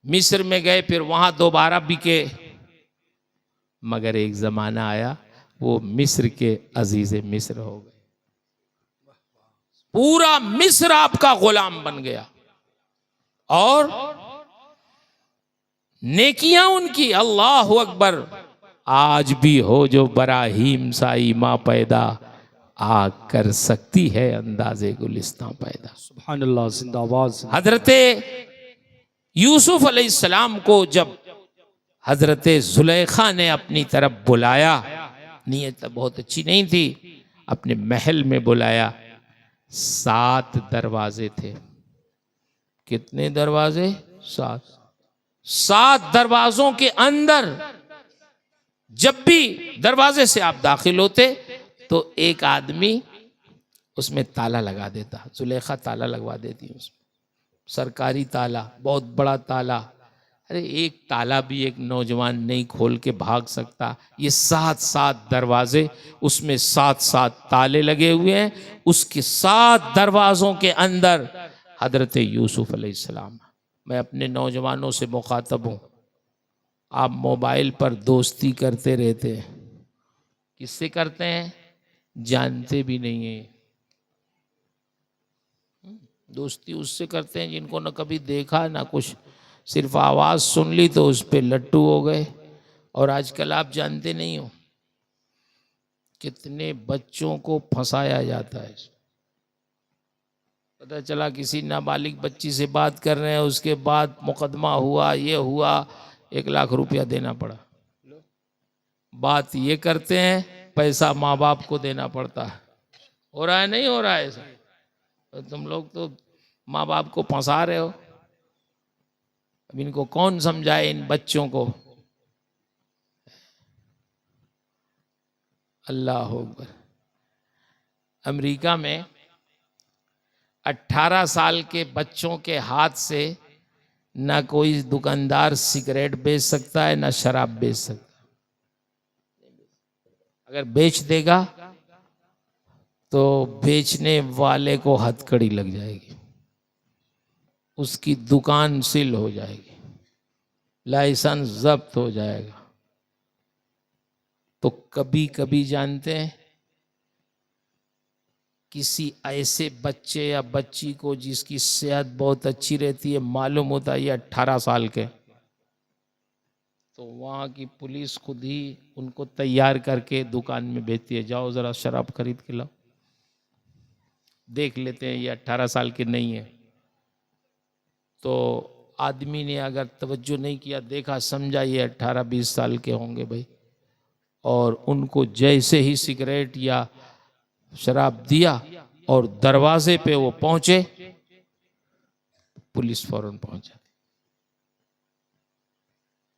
مصر میں گئے، پھر وہاں دوبارہ بکے، مگر ایک زمانہ آیا وہ مصر کے عزیز مصر ہو گئے. پورا مصر آپ کا غلام بن گیا. اور نیکیاں ان کی اللہ اکبر آج بھی ہو جو براہیم سا ایماں پیدا، آگ کر سکتی ہے اندازے گلستاں پیدا. سبحان اللہ، زندہ آواز. حضرت یوسف علیہ السلام کو جب حضرت زلیخا نے اپنی طرف بلایا، نیت بہت اچھی نہیں تھی، اپنے محل میں بلایا. 7 دروازے تھے. کتنے دروازے؟ 7 دروازوں کے اندر جب بھی دروازے سے آپ داخل ہوتے تو ایک آدمی اس میں تالا لگا دیتا. زلیخا تالا لگوا دیتی اس میں، سرکاری تالا، بہت بڑا تالا. ارے ایک تالا بھی ایک نوجوان نہیں کھول کے بھاگ سکتا. یہ 7 دروازے، اس میں 7 تالے لگے ہوئے ہیں. اس کے 7 دروازوں کے اندر حضرت یوسف علیہ السلام. میں اپنے نوجوانوں سے مخاطب ہوں، آپ موبائل پر دوستی کرتے رہتے ہیں. کس سے کرتے ہیں؟ جانتے بھی نہیں ہیں. دوستی اس سے کرتے ہیں جن کو نہ کبھی دیکھا نہ کچھ، صرف آواز سن لی تو اس پہ لٹو ہو گئے. اور آج کل آپ جانتے نہیں ہو کتنے بچوں کو پھنسایا جاتا ہے. پتہ چلا کسی نابالغ بچی سے بات کر رہے ہیں، اس کے بعد مقدمہ ہوا، یہ ہوا، 1 لاکھ روپیہ دینا پڑا. بات یہ کرتے ہیں، پیسہ ماں باپ کو دینا پڑتا ہے. ہو رہا ہے نہیں ہو رہا ہے ایسا؟ تم لوگ تو ماں باپ کو پھنسا رہے ہو. اب ان کو کون سمجھائے، ان بچوں کو؟ اللہ اکبر. امریکہ میں 18 سال کے بچوں کے ہاتھ سے نہ کوئی دکاندار سگریٹ بیچ سکتا ہے، نہ شراب بیچ سکتا. اگر بیچ دے گا تو بیچنے والے کو ہتھکڑی لگ جائے گی، اس کی دکان سیل ہو جائے گی، لائسنس ضبط ہو جائے گا. تو کبھی کبھی جانتے ہیں کسی ایسے بچے یا بچی کو جس کی صحت بہت اچھی رہتی ہے، معلوم ہوتا ہے یہ 18 سال کے، تو وہاں کی پولیس خود ہی ان کو تیار کر کے دکان میں بھیجتی ہے، جاؤ ذرا شراب خرید کے لاؤ. دیکھ لیتے ہیں یہ 18 سال کے نہیں ہے. تو آدمی نے اگر توجہ نہیں کیا، دیکھا سمجھا یہ 18-20 سال کے ہوں گے بھائی، اور ان کو جیسے ہی سگریٹ یا شراب دیا اور دروازے پہ وہ پہنچے، پولیس فوراً پہنچ جاتی.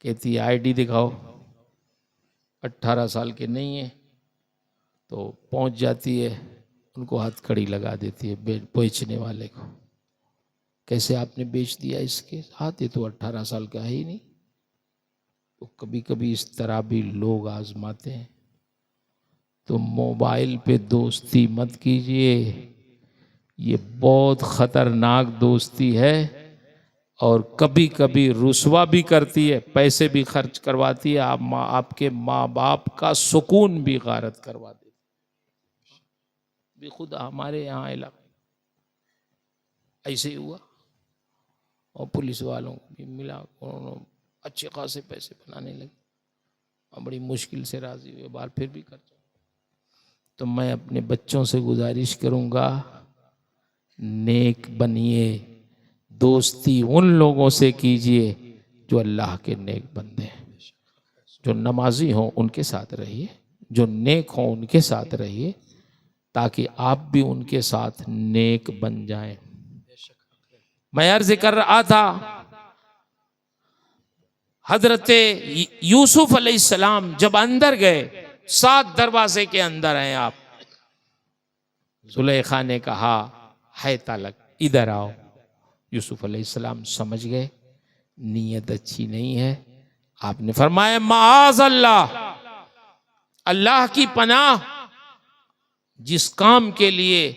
کہتی آئی ڈی دکھاؤ، 18 سال کے نہیں ہیں، تو پہنچ جاتی ہے، ان کو ہاتھ کڑی لگا دیتی ہے بیچنے والے کو. کیسے آپ نے بیچ دیا اس کے ہاتھ؟ یہ تو 18 سال کا ہے ہی نہیں. تو کبھی کبھی اس طرح بھی لوگ آزماتے ہیں. تو موبائل پہ دوستی مت کیجیے، یہ بہت خطرناک دوستی ہے اور کبھی کبھی رسوا بھی کرتی ہے، پیسے بھی خرچ کرواتی ہے، آپ کے ماں باپ کا سکون بھی غارت کروا دیتی بھی۔ خود ہمارے یہاں علاقے ایسے ہی ہوا اور پولیس والوں کو بھی ملا، انہوں نے اچھے خاصے پیسے بنانے لگے اور بڑی مشکل سے راضی ہوئے، بار پھر بھی خرچ۔ تو میں اپنے بچوں سے گزارش کروں گا، نیک بنیے، دوستی ان لوگوں سے کیجئے جو اللہ کے نیک بندے ہیں، جو نمازی ہوں ان کے ساتھ رہیے، جو نیک ہوں ان کے ساتھ رہیے، تاکہ آپ بھی ان کے ساتھ نیک بن جائیں۔ میں عرض کر رہا تھا، حضرت یوسف علیہ السلام جب اندر گئے، 7 دروازے کے اندر ہیں آپ، زلیخا نے کہا ہے طلق، ادھر آؤ۔ یوسف علیہ السلام سمجھ گئے نیت اچھی نہیں ہے، آپ نے فرمایا معاذ اللہ، اللہ کی پناہ، جس کام کے لیے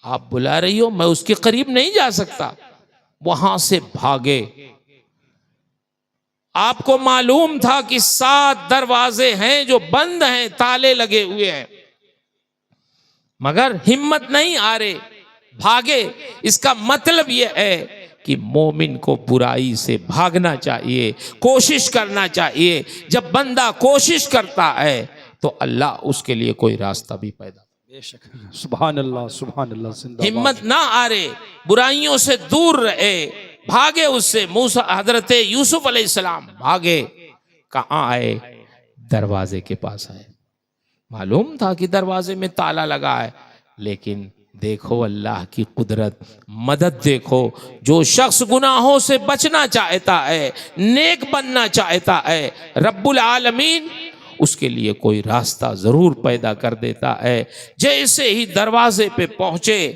آپ بلا رہی ہو میں اس کے قریب نہیں جا سکتا۔ وہاں سے بھاگے۔ آپ کو معلوم تھا کہ 7 دروازے ہیں جو بند ہیں، تالے لگے ہوئے ہیں، مگر ہمت نہیں آ رہے، بھاگے۔ اس کا مطلب یہ ہے کہ مومن کو برائی سے بھاگنا چاہیے، کوشش کرنا چاہیے۔ جب بندہ کوشش کرتا ہے تو اللہ اس کے لیے کوئی راستہ بھی پیدا۔ سبحان اللہ، سبحان اللہ، زندہ باد۔ ہمت نہ آرے، برائیوں سے دور رہے، بھاگے اس سے۔ حضرت یوسف علیہ السلام بھاگے، کہاں آئے؟ دروازے کے پاس آئے۔ معلوم تھا کہ دروازے میں تالا لگا ہے، لیکن دیکھو اللہ کی قدرت، مدد دیکھو۔ جو شخص گناہوں سے بچنا چاہتا ہے، نیک بننا چاہتا ہے، رب العالمین اس کے لیے کوئی راستہ ضرور پیدا کر دیتا ہے۔ جیسے ہی دروازے پہ پہنچے،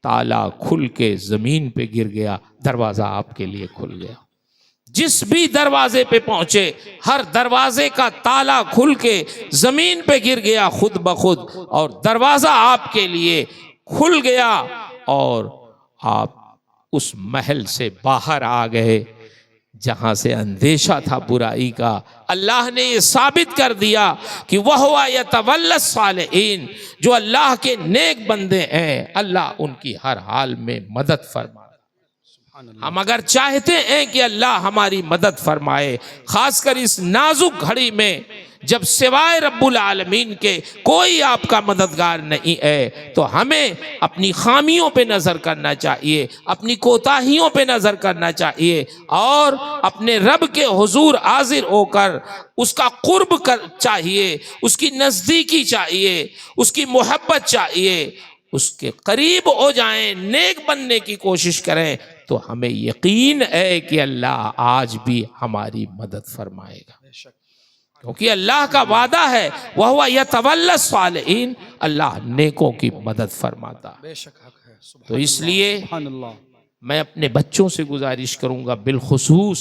تالا کھل کے زمین پہ گر گیا، دروازہ آپ کے لیے کھل گیا۔ جس بھی دروازے پہ پہنچے، ہر دروازے کا تالا کھل کے زمین پہ گر گیا خود بخود، اور دروازہ آپ کے لیے کھل گیا اور آپ اس محل سے باہر آ گئے جہاں سے اندیشہ تھا برائی کا۔ اللہ نے یہ ثابت کر دیا کہ وَهُوَ يَتَوَلَّى الصَّالِحِينَ، جو اللہ کے نیک بندے ہیں اللہ ان کی ہر حال میں مدد فرمائے۔ ہم اگر چاہتے ہیں کہ اللہ ہماری مدد فرمائے، خاص کر اس نازک گھڑی میں جب سوائے رب العالمین کے کوئی آپ کا مددگار نہیں ہے، تو ہمیں اپنی خامیوں پہ نظر کرنا چاہیے، اپنی کوتاہیوں پہ نظر کرنا چاہیے، اور اپنے رب کے حضور حاضر ہو کر اس کا قرب چاہیے، اس کی نزدیکی چاہیے، اس کی محبت چاہیے، اس کے قریب ہو جائیں، نیک بننے کی کوشش کریں، تو ہمیں یقین ہے کہ اللہ آج بھی ہماری مدد فرمائے گا، کیونکہ اللہ کا وعدہ ہے وَهُوَ يَتَوَلَّى الصَّالِحِينَ، اللہ نیکوں کی مدد فرماتا ہے۔ تو اس لیے میں اپنے بچوں سے گزارش کروں گا، بالخصوص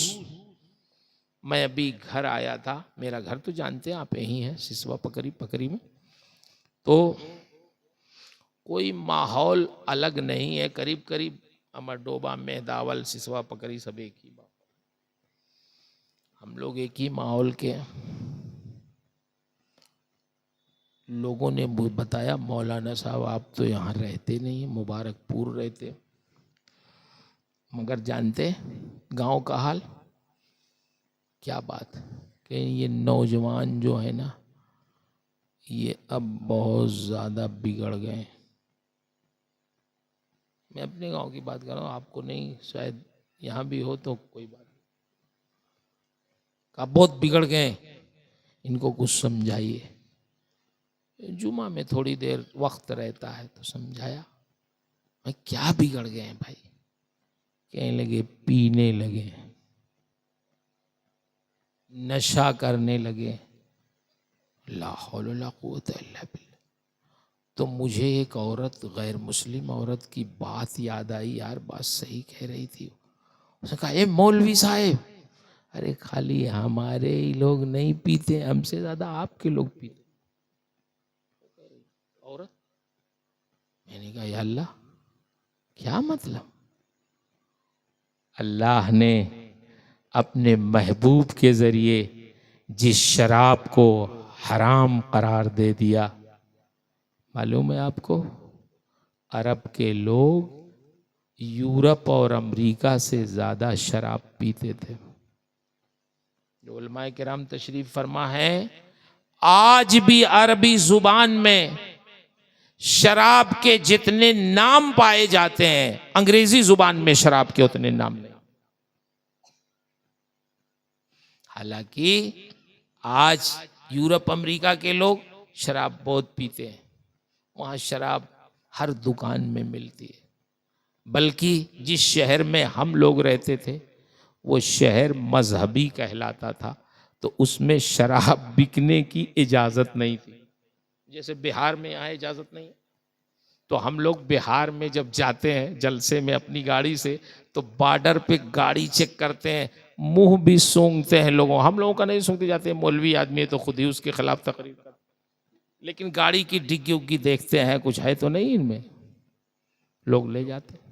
میں ابھی گھر آیا تھا، میرا گھر تو جانتے ہیں آپ یہی ہیں سسوا پکری میں، تو کوئی ماحول الگ نہیں ہے، قریب قریب امر ڈوبا میں داول سسوا پکری سب ایک ہی بات، ہم لوگ ایک ہی ماحول کے۔ لوگوں نے بتایا مولانا صاحب آپ تو یہاں رہتے نہیں ہیں، مبارک پور رہتے، مگر جانتے گاؤں کا حال کیا بات کہ یہ نوجوان جو ہے نا یہ اب بہت زیادہ بگڑ گئے۔ میں اپنے گاؤں کی بات کر رہا ہوں، آپ کو نہیں، شاید یہاں بھی ہو تو کوئی بات نہیں، بہت بگڑ گئے، ان کو کچھ سمجھائیے۔ جمعہ میں تھوڑی دیر وقت رہتا ہے تو سمجھایا، میں کیا بگڑ گئے ہیں بھائی؟ کہنے لگے پینے لگے، نشہ کرنے لگے، لا حول ولا قوت الا باللہ۔ تو مجھے ایک عورت، غیر مسلم عورت کی بات یاد آئی، یار بات صحیح کہہ رہی تھی۔ اس نے کہا اے مولوی صاحب، ارے خالی ہمارے ہی لوگ نہیں پیتے، ہم سے زیادہ آپ کے لوگ پیتے۔ عورت. میں نے کہا یا اللہ کیا مطلب؟ اللہ نے اپنے محبوب کے ذریعے جس شراب کو حرام قرار دے دیا، معلوم ہے آپ کو، عرب کے لوگ یورپ اور امریکہ سے زیادہ شراب پیتے تھے. جو علماء کرام تشریف فرما ہے، آج بھی عربی زبان میں شراب کے جتنے نام پائے جاتے ہیں انگریزی زبان میں شراب کے اتنے نام نہیں. حالانکہ آج یورپ امریکہ کے لوگ شراب بہت پیتے ہیں، وہاں شراب ہر دکان میں ملتی ہے. بلکہ جس شہر میں ہم لوگ رہتے تھے وہ شہر مذہبی کہلاتا تھا، تو اس میں شراب بکنے کی اجازت نہیں تھی. جیسے بہار میں یہاں اجازت نہیں ہے، تو ہم لوگ بہار میں جب جاتے ہیں جلسے میں اپنی گاڑی سے، تو بارڈر پہ گاڑی چیک کرتے ہیں، منہ بھی سونگتے ہیں لوگوں. ہم لوگوں کا نہیں سونگتے جاتے ہیں، مولوی آدمی ہے تو خود ہی اس کے خلاف تقریر کرتے، لیکن گاڑی کی ڈگی اگی دیکھتے ہیں کچھ ہے تو نہیں ان میں، لوگ لے جاتے ہیں.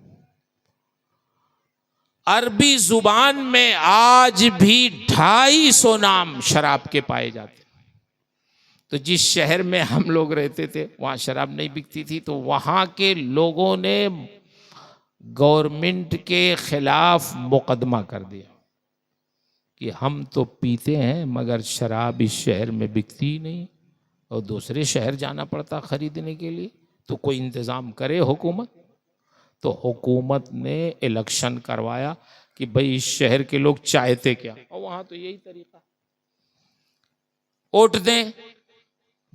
عربی زبان میں آج بھی 250 نام شراب کے پائے جاتے ہیں. تو جس شہر میں ہم لوگ رہتے تھے وہاں شراب نہیں بکتی تھی، تو وہاں کے لوگوں نے گورنمنٹ کے خلاف مقدمہ کر دیا کہ ہم تو پیتے ہیں مگر شراب اس شہر میں بکتی ہی نہیں، اور دوسرے شہر جانا پڑتا خریدنے کے لیے، تو کوئی انتظام کرے حکومت. تو حکومت نے الیکشن کروایا کہ بھئی اس شہر کے لوگ چاہتے کیا، اور وہاں تو یہی طریقہ، ووٹ دیں،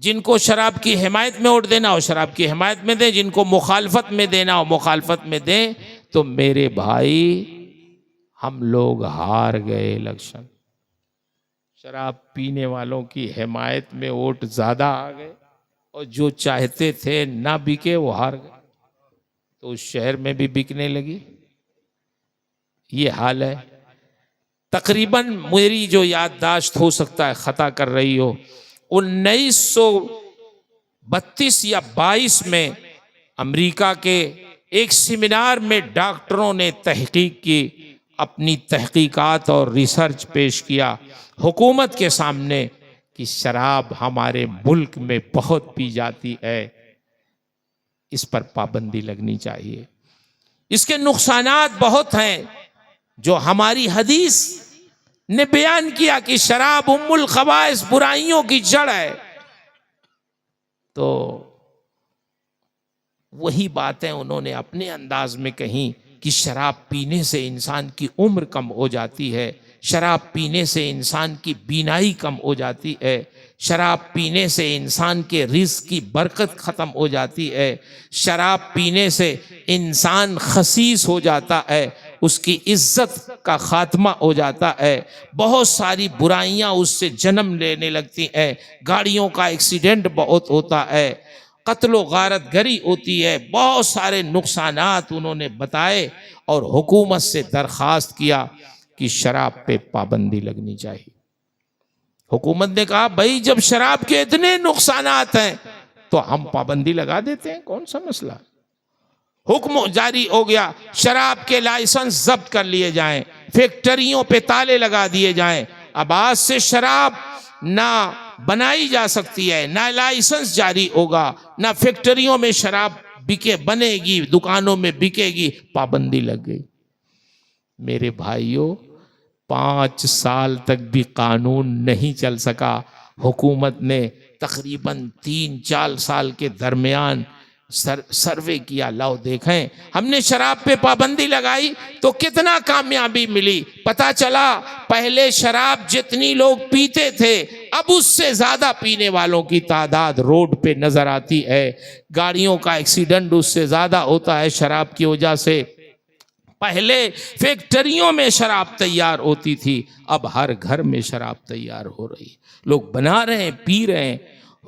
جن کو شراب کی حمایت میں ووٹ دینا ہو شراب کی حمایت میں دیں، جن کو مخالفت میں دینا ہو مخالفت میں دیں. تو میرے بھائی ہم لوگ ہار گئے الیکشن. شراب پینے والوں کی حمایت میں ووٹ زیادہ آ گئے، اور جو چاہتے تھے نہ بکے وہ ہار گئے، تو اس شہر میں بھی بکنے لگی. یہ حال ہے. تقریباً میری جو یادداشت ہو سکتا ہے خطا کر رہی ہو، 1932 یا 22 میں امریکہ کے ایک سیمینار میں ڈاکٹروں نے تحقیق کی، اپنی تحقیقات اور ریسرچ پیش کیا حکومت کے سامنے کہ شراب ہمارے ملک میں بہت پی جاتی ہے، اس پر پابندی لگنی چاہیے. اس کے نقصانات بہت ہیں جو ہماری حدیث نے بیان کیا کہ شراب ام الخبائث، برائیوں کی جڑ ہے. تو وہی باتیں انہوں نے اپنے انداز میں کہیں کہ شراب پینے سے انسان کی عمر کم ہو جاتی ہے، شراب پینے سے انسان کی بینائی کم ہو جاتی ہے، شراب پینے سے انسان کے رزق کی برکت ختم ہو جاتی ہے، شراب پینے سے انسان خسیس ہو جاتا ہے، اس کی عزت کا خاتمہ ہو جاتا ہے، بہت ساری برائیاں اس سے جنم لینے لگتی ہیں، گاڑیوں کا ایکسیڈنٹ بہت ہوتا ہے، قتل و غارت گری ہوتی ہے، بہت سارے نقصانات انہوں نے بتائے، اور حکومت سے درخواست کیا کہ شراب پہ پابندی لگنی چاہیے. حکومت نے کہا بھائی جب شراب کے اتنے نقصانات ہیں تو ہم پابندی لگا دیتے ہیں، کون سا مسئلہ. حکم جاری ہو گیا، شراب کے لائسنس ضبط کر لیے جائیں، فیکٹریوں پہ تالے لگا دیے جائیں. اب آج سے شراب نہ بنائی جا سکتی ہے، نہ لائسنس جاری ہوگا، نہ فیکٹریوں میں شراب بنے گی، دکانوں میں بکے گی، پابندی لگ گئی. میرے بھائیوں 5 سال تک بھی قانون نہیں چل سکا. حکومت نے تقریباً 3-4 سال کے درمیان سروے کیا، لاؤ دیکھیں ہم نے شراب پہ پابندی لگائی تو کتنا کامیابی ملی. پتا چلا پہلے شراب جتنی لوگ پیتے تھے اب اس سے زیادہ پینے والوں کی تعداد روڈ پہ نظر آتی ہے، گاڑیوں کا ایکسیڈنٹ اس سے زیادہ ہوتا ہے شراب کی وجہ سے. پہلے فیکٹریوں میں شراب تیار ہوتی تھی، اب ہر گھر میں شراب تیار ہو رہی، لوگ بنا رہے ہیں، پی رہے ہیں.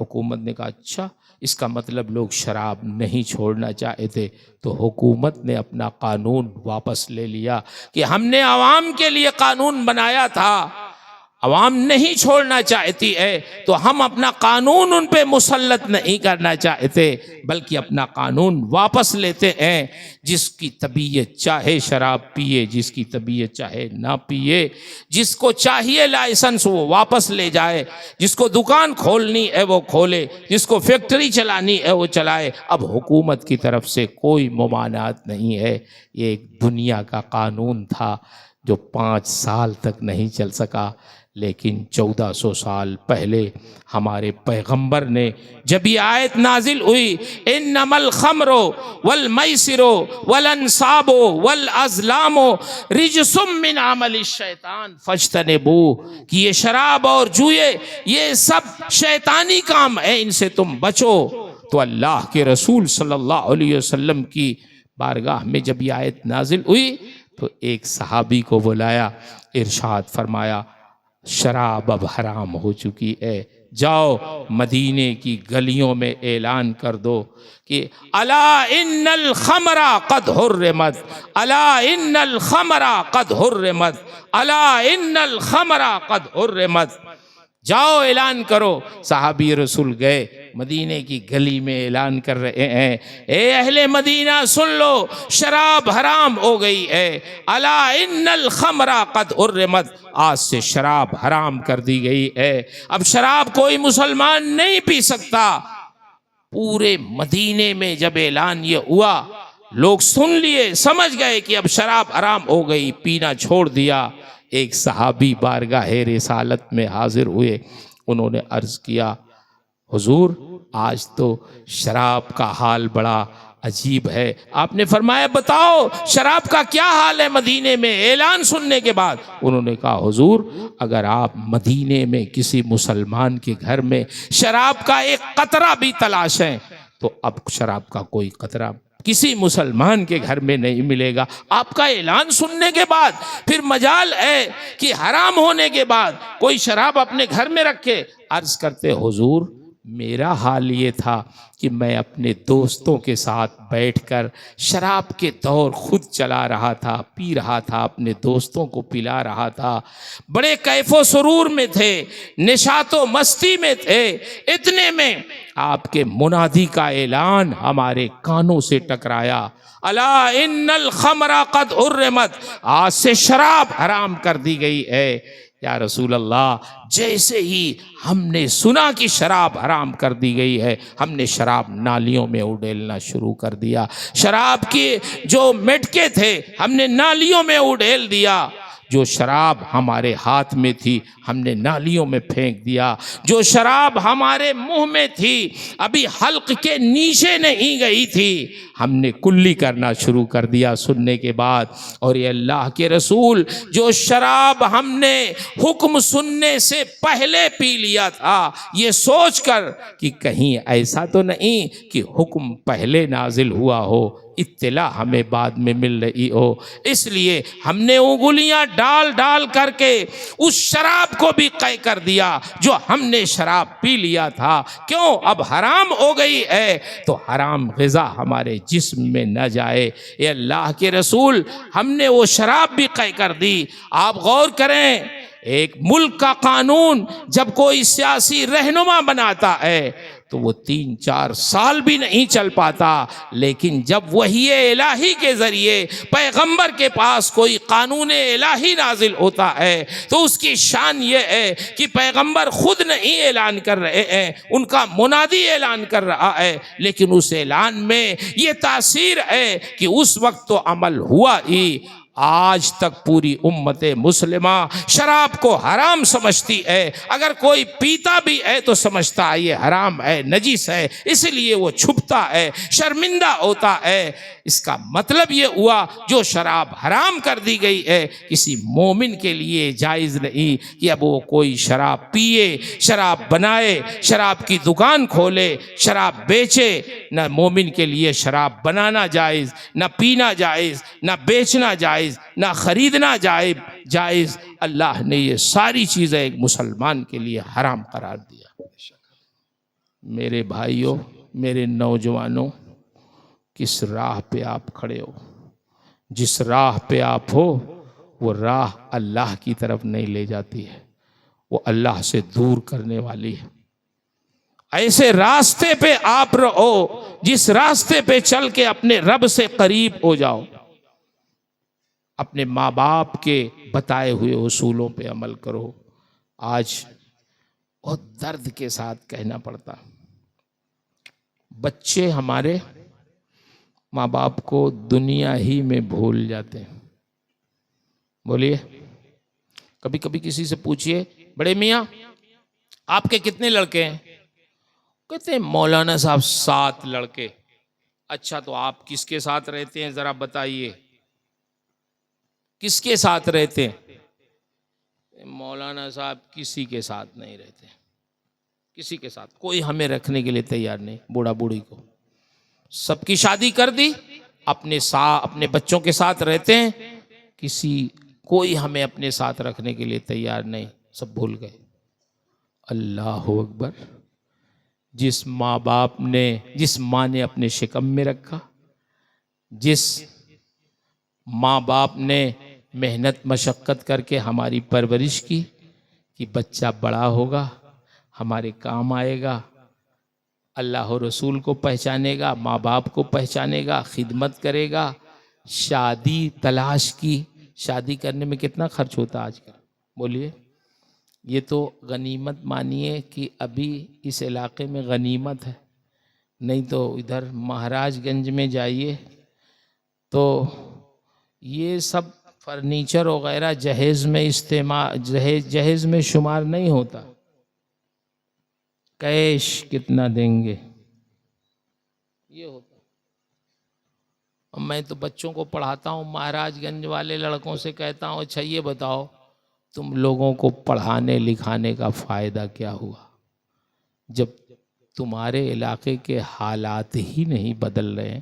حکومت نے کہا اچھا اس کا مطلب لوگ شراب نہیں چھوڑنا چاہتے، تو حکومت نے اپنا قانون واپس لے لیا کہ ہم نے عوام کے لیے قانون بنایا تھا، عوام نہیں چھوڑنا چاہتی ہے تو ہم اپنا قانون ان پہ مسلط نہیں کرنا چاہتے بلکہ اپنا قانون واپس لیتے ہیں. جس کی طبیعت چاہے شراب پیے، جس کی طبیعت چاہے نہ پیے، جس کو چاہیے لائسنس وہ واپس لے جائے، جس کو دکان کھولنی ہے وہ کھولے، جس کو فیکٹری چلانی ہے وہ چلائے. اب حکومت کی طرف سے کوئی ممانعت نہیں ہے. یہ ایک دنیا کا قانون تھا جو 5 سال تک نہیں چل سکا، لیکن 1400 سال پہلے ہمارے پیغمبر نے جب یہ آیت نازل ہوئی انما الخمر والمیسر والانصاب والازلام رجس من عمل الشیطان فاجتنبوہ، کہ یہ شراب اور جوئے یہ سب شیطانی کام ہے، ان سے تم بچو. تو اللہ کے رسول صلی اللہ علیہ وسلم کی بارگاہ میں جب یہ آیت نازل ہوئی تو ایک صحابی کو بلایا، ارشاد فرمایا شراب اب حرام ہو چکی ہے، جاؤ مدینے کی گلیوں میں اعلان کر دو کہ الا ان الخمر قد حرمت، الا ان الخمر قد حرمت، الا ان الخمر قد حرمت. جاؤ اعلان کرو. صحابی رسول گئے، مدینے کی گلی میں اعلان کر رہے ہیں اے اہل مدینہ سن لو، شراب حرام ہو گئی ہے. الا ان الخمر قد حرمت، آج سے شراب حرام کر دی گئی ہے، اب شراب کوئی مسلمان نہیں پی سکتا. پورے مدینے میں جب اعلان یہ ہوا لوگ سن لیے، سمجھ گئے کہ اب شراب حرام ہو گئی، پینا چھوڑ دیا. ایک صحابی بارگاہ رسالت میں حاضر ہوئے، انہوں نے عرض کیا حضور آج تو شراب کا حال بڑا عجیب ہے. آپ نے فرمایا بتاؤ شراب کا کیا حال ہے مدینے میں اعلان سننے کے بعد؟ انہوں نے کہا حضور اگر آپ مدینے میں کسی مسلمان کے گھر میں شراب کا ایک قطرہ بھی تلاش ہے تو اب شراب کا کوئی قطرہ کسی مسلمان کے گھر میں نہیں ملے گا. آپ کا اعلان سننے کے بعد پھر مجال ہے کہ حرام ہونے کے بعد کوئی شراب اپنے گھر میں رکھے. عرض کرتے حضور میرا حال یہ تھا کہ میں اپنے دوستوں کے ساتھ بیٹھ کر شراب کے دور خود چلا رہا تھا، پی رہا تھا، اپنے دوستوں کو پلا رہا تھا، بڑے کیف و سرور میں تھے، نشاط و مستی میں تھے. اتنے میں آپ کے منادی کا اعلان ہمارے کانوں سے ٹکرایا الا ان الخمر قد حرمت، آج سے شراب حرام کر دی گئی ہے. یا رسول اللہ جیسے ہی ہم نے سنا کہ شراب حرام کر دی گئی ہے ہم نے شراب نالیوں میں اڈیلنا شروع کر دیا. شراب کے جو مٹکے تھے ہم نے نالیوں میں اڈیل دیا. جو شراب ہمارے ہاتھ میں تھی ہم نے نالیوں میں پھینک دیا. جو شراب ہمارے منہ میں تھی ابھی حلق کے نیچے نہیں گئی تھی ہم نے کلی کرنا شروع کر دیا سننے کے بعد. اور یہ اللہ کے رسول جو شراب ہم نے حکم سننے سے پہلے پی لیا تھا یہ سوچ کر کہ کہیں ایسا تو نہیں کہ حکم پہلے نازل ہوا ہو اطلاع ہمیں بعد میں مل رہی ہو، اس لیے ہم نے انگلیاں ڈال ڈال کر کے اس شراب کو بھی قے کر دیا جو ہم نے شراب پی لیا تھا. کیوں؟ اب حرام ہو گئی ہے تو حرام غذا ہمارے جسم میں نہ جائے. اے اللہ کے رسول ہم نے وہ شراب بھی قے کر دی. آپ غور کریں ایک ملک کا قانون جب کوئی سیاسی رہنما بناتا ہے تو وہ 3-4 سال بھی نہیں چل پاتا، لیکن جب وحی الہی کے ذریعے پیغمبر کے پاس کوئی قانون الہی نازل ہوتا ہے تو اس کی شان یہ ہے کہ پیغمبر خود نہیں اعلان کر رہے ہیں، ان کا منادی اعلان کر رہا ہے، لیکن اس اعلان میں یہ تاثیر ہے کہ اس وقت تو عمل ہوا ہی. آج تک پوری امت مسلمہ شراب کو حرام سمجھتی ہے، اگر کوئی پیتا بھی ہے تو سمجھتا ہے یہ حرام ہے، نجس ہے، اس لیے وہ چھپتا ہے، شرمندہ ہوتا ہے. اس کا مطلب یہ ہوا جو شراب حرام کر دی گئی ہے کسی مومن کے لیے جائز نہیں کہ اب وہ کوئی شراب پیے، شراب بنائے، شراب کی دکان کھولے، شراب بیچے. نہ مومن کے لیے شراب بنانا جائز، نہ پینا جائز، نہ بیچنا جائز، نہ خریدنا جائز. اللہ نے یہ ساری چیزیں ایک مسلمان کے لیے حرام قرار دیا. میرے بھائیوں، میرے نوجوانوں، کس راہ پہ آپ کھڑے ہو؟ جس راہ پہ آپ ہو وہ راہ اللہ کی طرف نہیں لے جاتی ہے، وہ اللہ سے دور کرنے والی ہے۔ ایسے راستے پہ آپ رہو جس راستے پہ چل کے اپنے رب سے قریب ہو جاؤ، اپنے ماں باپ کے بتائے ہوئے اصولوں پہ عمل کرو۔ آج بہت درد کے ساتھ کہنا پڑتا، بچے ہمارے ماں باپ کو دنیا ہی میں بھول جاتے ہیں۔ بولیے، کبھی کبھی کسی سے پوچھئے، بڑے میاں آپ کے کتنے لڑکے ہیں؟ کہتے ہیں مولانا صاحب 7 لڑکے۔ اچھا تو آپ کس کے ساتھ رہتے ہیں ذرا بتائیے، کس کے ساتھ رہتے ہیں؟ مولانا صاحب کسی کے ساتھ نہیں رہتے، کسی کے ساتھ کوئی ہمیں رکھنے کے لیے تیار نہیں۔ بوڑھا بوڑھی کو سب کی شادی کر دی، اپنے بچوں کے ساتھ رہتے ہیں، کوئی ہمیں اپنے ساتھ رکھنے کے لیے تیار نہیں، سب بھول گئے۔ اللہ اکبر! جس ماں نے اپنے شکم میں رکھا، جس ماں باپ نے محنت مشقت کر کے ہماری پرورش کی کہ بچہ بڑا ہوگا ہمارے کام آئے گا، اللہ و رسول کو پہچانے گا، ماں باپ کو پہچانے گا، خدمت کرے گا، شادی تلاش کی۔ شادی کرنے میں کتنا خرچ ہوتا آج کل؟ بولیے، یہ تو غنیمت مانیے کہ ابھی اس علاقے میں غنیمت ہے، نہیں تو ادھر مہاراج گنج میں جائیے تو یہ سب فرنیچر وغیرہ جہیز میں شمار نہیں ہوتا۔ کیش کتنا دیں گے یہ ہوتا۔ میں تو بچوں کو پڑھاتا ہوں، مہاراج گنج والے لڑکوں سے کہتا ہوں، اچھا یہ بتاؤ تم لوگوں کو پڑھانے لکھانے کا فائدہ کیا ہوا جب تمہارے علاقے کے حالات ہی نہیں بدل رہے ہیں؟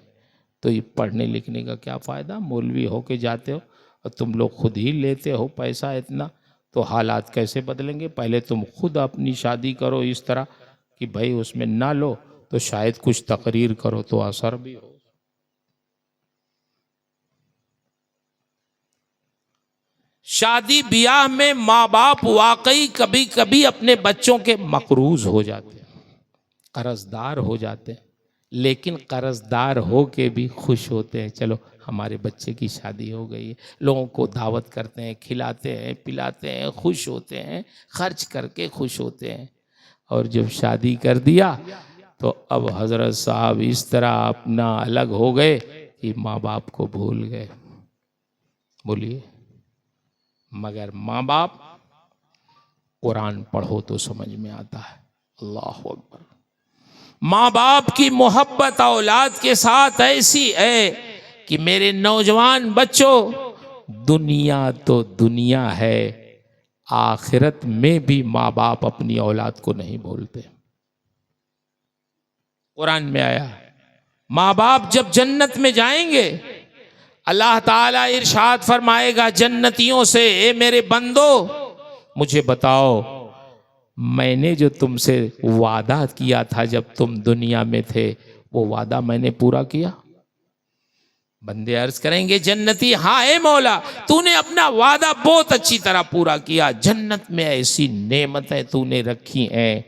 تو یہ پڑھنے لکھنے کا کیا فائدہ؟ مولوی ہو کے جاتے ہو اور تم لوگ خود ہی لیتے ہو پیسہ اتنا، تو حالات کیسے بدلیں گے؟ پہلے تم خود اپنی شادی کرو اس طرح کہ بھائی اس میں نہ لو تو شاید کچھ تقریر کرو تو اثر بھی ہو۔ شادی بیاہ میں ماں باپ واقعی کبھی کبھی اپنے بچوں کے مقروض ہو جاتے ہیں، قرضدار ہو جاتے ہیں، لیکن قرضدار ہو کے بھی خوش ہوتے ہیں، چلو ہمارے بچے کی شادی ہو گئی ہے، لوگوں کو دعوت کرتے ہیں، کھلاتے ہیں، پلاتے ہیں، خوش ہوتے ہیں، خرچ کر کے خوش ہوتے ہیں۔ اور جب شادی کر دیا تو اب حضرت صاحب اس طرح اپنا الگ ہو گئے کہ ماں باپ کو بھول گئے۔ بولیے، مگر ماں باپ قرآن پڑھو تو سمجھ میں آتا ہے۔ اللہ اکبر! ماں باپ کی محبت اولاد کے ساتھ ایسی ہے کہ میرے نوجوان بچوں، دنیا تو دنیا ہے، آخرت میں بھی ماں باپ اپنی اولاد کو نہیں بھولتے۔ قرآن میں آیا ہے، ماں باپ جب جنت میں جائیں گے اللہ تعالیٰ ارشاد فرمائے گا جنتیوں سے، اے میرے بندو مجھے بتاؤ میں نے جو تم سے وعدہ کیا تھا جب تم دنیا میں تھے وہ وعدہ میں نے پورا کیا؟ بندے عرض کریں گے جنتی، ہاں اے مولا تو نے اپنا وعدہ بہت اچھی طرح پورا کیا، جنت میں ایسی نعمتیں تو نے رکھی ہیں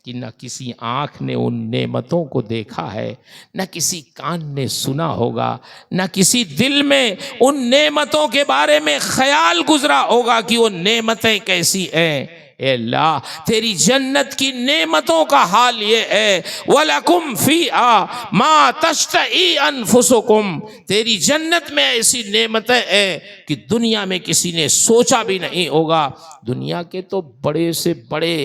کہ نہ کسی آنکھ نے ان نعمتوں کو دیکھا ہے، نہ کسی کان نے سنا ہوگا، نہ کسی دل میں ان نعمتوں کے بارے میں خیال گزرا ہوگا کہ وہ نعمتیں کیسی ہیں۔ اے اللہ تیری جنت کی نعمتوں کا حال یہ ہے، وَلَكُمْ فِيهَا مَا تَشْتَهِي أَنفُسُكُمْ، تیری جنت میں ایسی نعمتیں ہیں کہ دنیا میں کسی نے سوچا بھی نہیں ہوگا۔ دنیا کے تو بڑے سے بڑے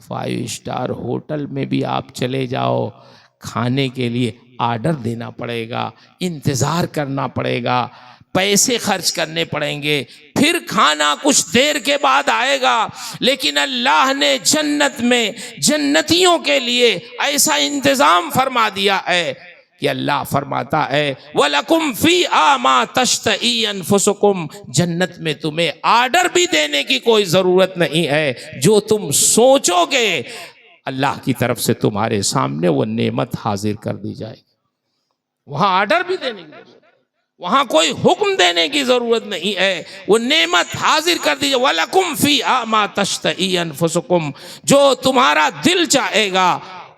5 اسٹار ہوٹل میں بھی آپ چلے جاؤ، کھانے کے لیے آرڈر دینا پڑے گا، انتظار کرنا پڑے گا، پیسے خرچ کرنے پڑیں گے، پھر کھانا کچھ دیر کے بعد آئے گا۔ لیکن اللہ نے جنت میں جنتیوں کے لیے ایسا انتظام فرما دیا ہے کہ اللہ فرماتا ہے وَلَكُمْ فِيهَا مَا تَشْتَهِي أَنفُسُكُمْ، جنت میں تمہیں آرڈر بھی دینے کی کوئی ضرورت نہیں ہے، جو تم سوچو گے اللہ کی طرف سے تمہارے سامنے وہ نعمت حاضر کر دی جائے گی، وہاں آرڈر بھی دینے کی ضرورت۔ وہاں کوئی حکم دینے کی ضرورت نہیں ہے، وہ نعمت حاضر کر دیجئے۔ وَلَكُمْ فِيهَا مَا تَشْتَهِي أَنفُسُكُمْ، جو تمہارا دل چاہے گا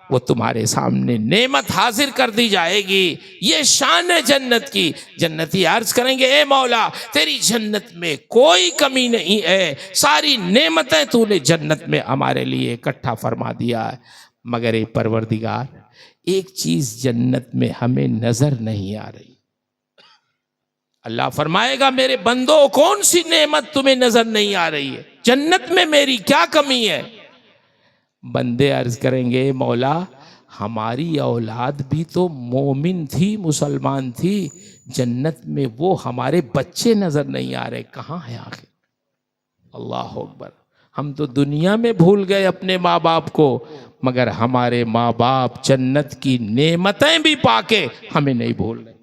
وہ تمہارے سامنے نعمت حاضر کر دی جائے گی۔ یہ شان ہے جنت کی۔ جنتی عرض کریں گے اے مولا تیری جنت میں کوئی کمی نہیں ہے، ساری نعمتیں تو نے جنت میں ہمارے لیے اکٹھا فرما دیا ہے، مگر اے پروردگار ایک چیز جنت میں ہمیں نظر نہیں آ رہی۔ اللہ فرمائے گا میرے بندو کون سی نعمت تمہیں نظر نہیں آ رہی ہے؟ جنت میں میری کیا کمی ہے؟ بندے عرض کریں گے مولا ہماری اولاد بھی تو مومن تھی، مسلمان تھی، جنت میں وہ ہمارے بچے نظر نہیں آ رہے، کہاں ہے آخر؟ اللہ اکبر، ہم تو دنیا میں بھول گئے اپنے ماں باپ کو، مگر ہمارے ماں باپ جنت کی نعمتیں بھی پا کے ہمیں نہیں بھول رہے،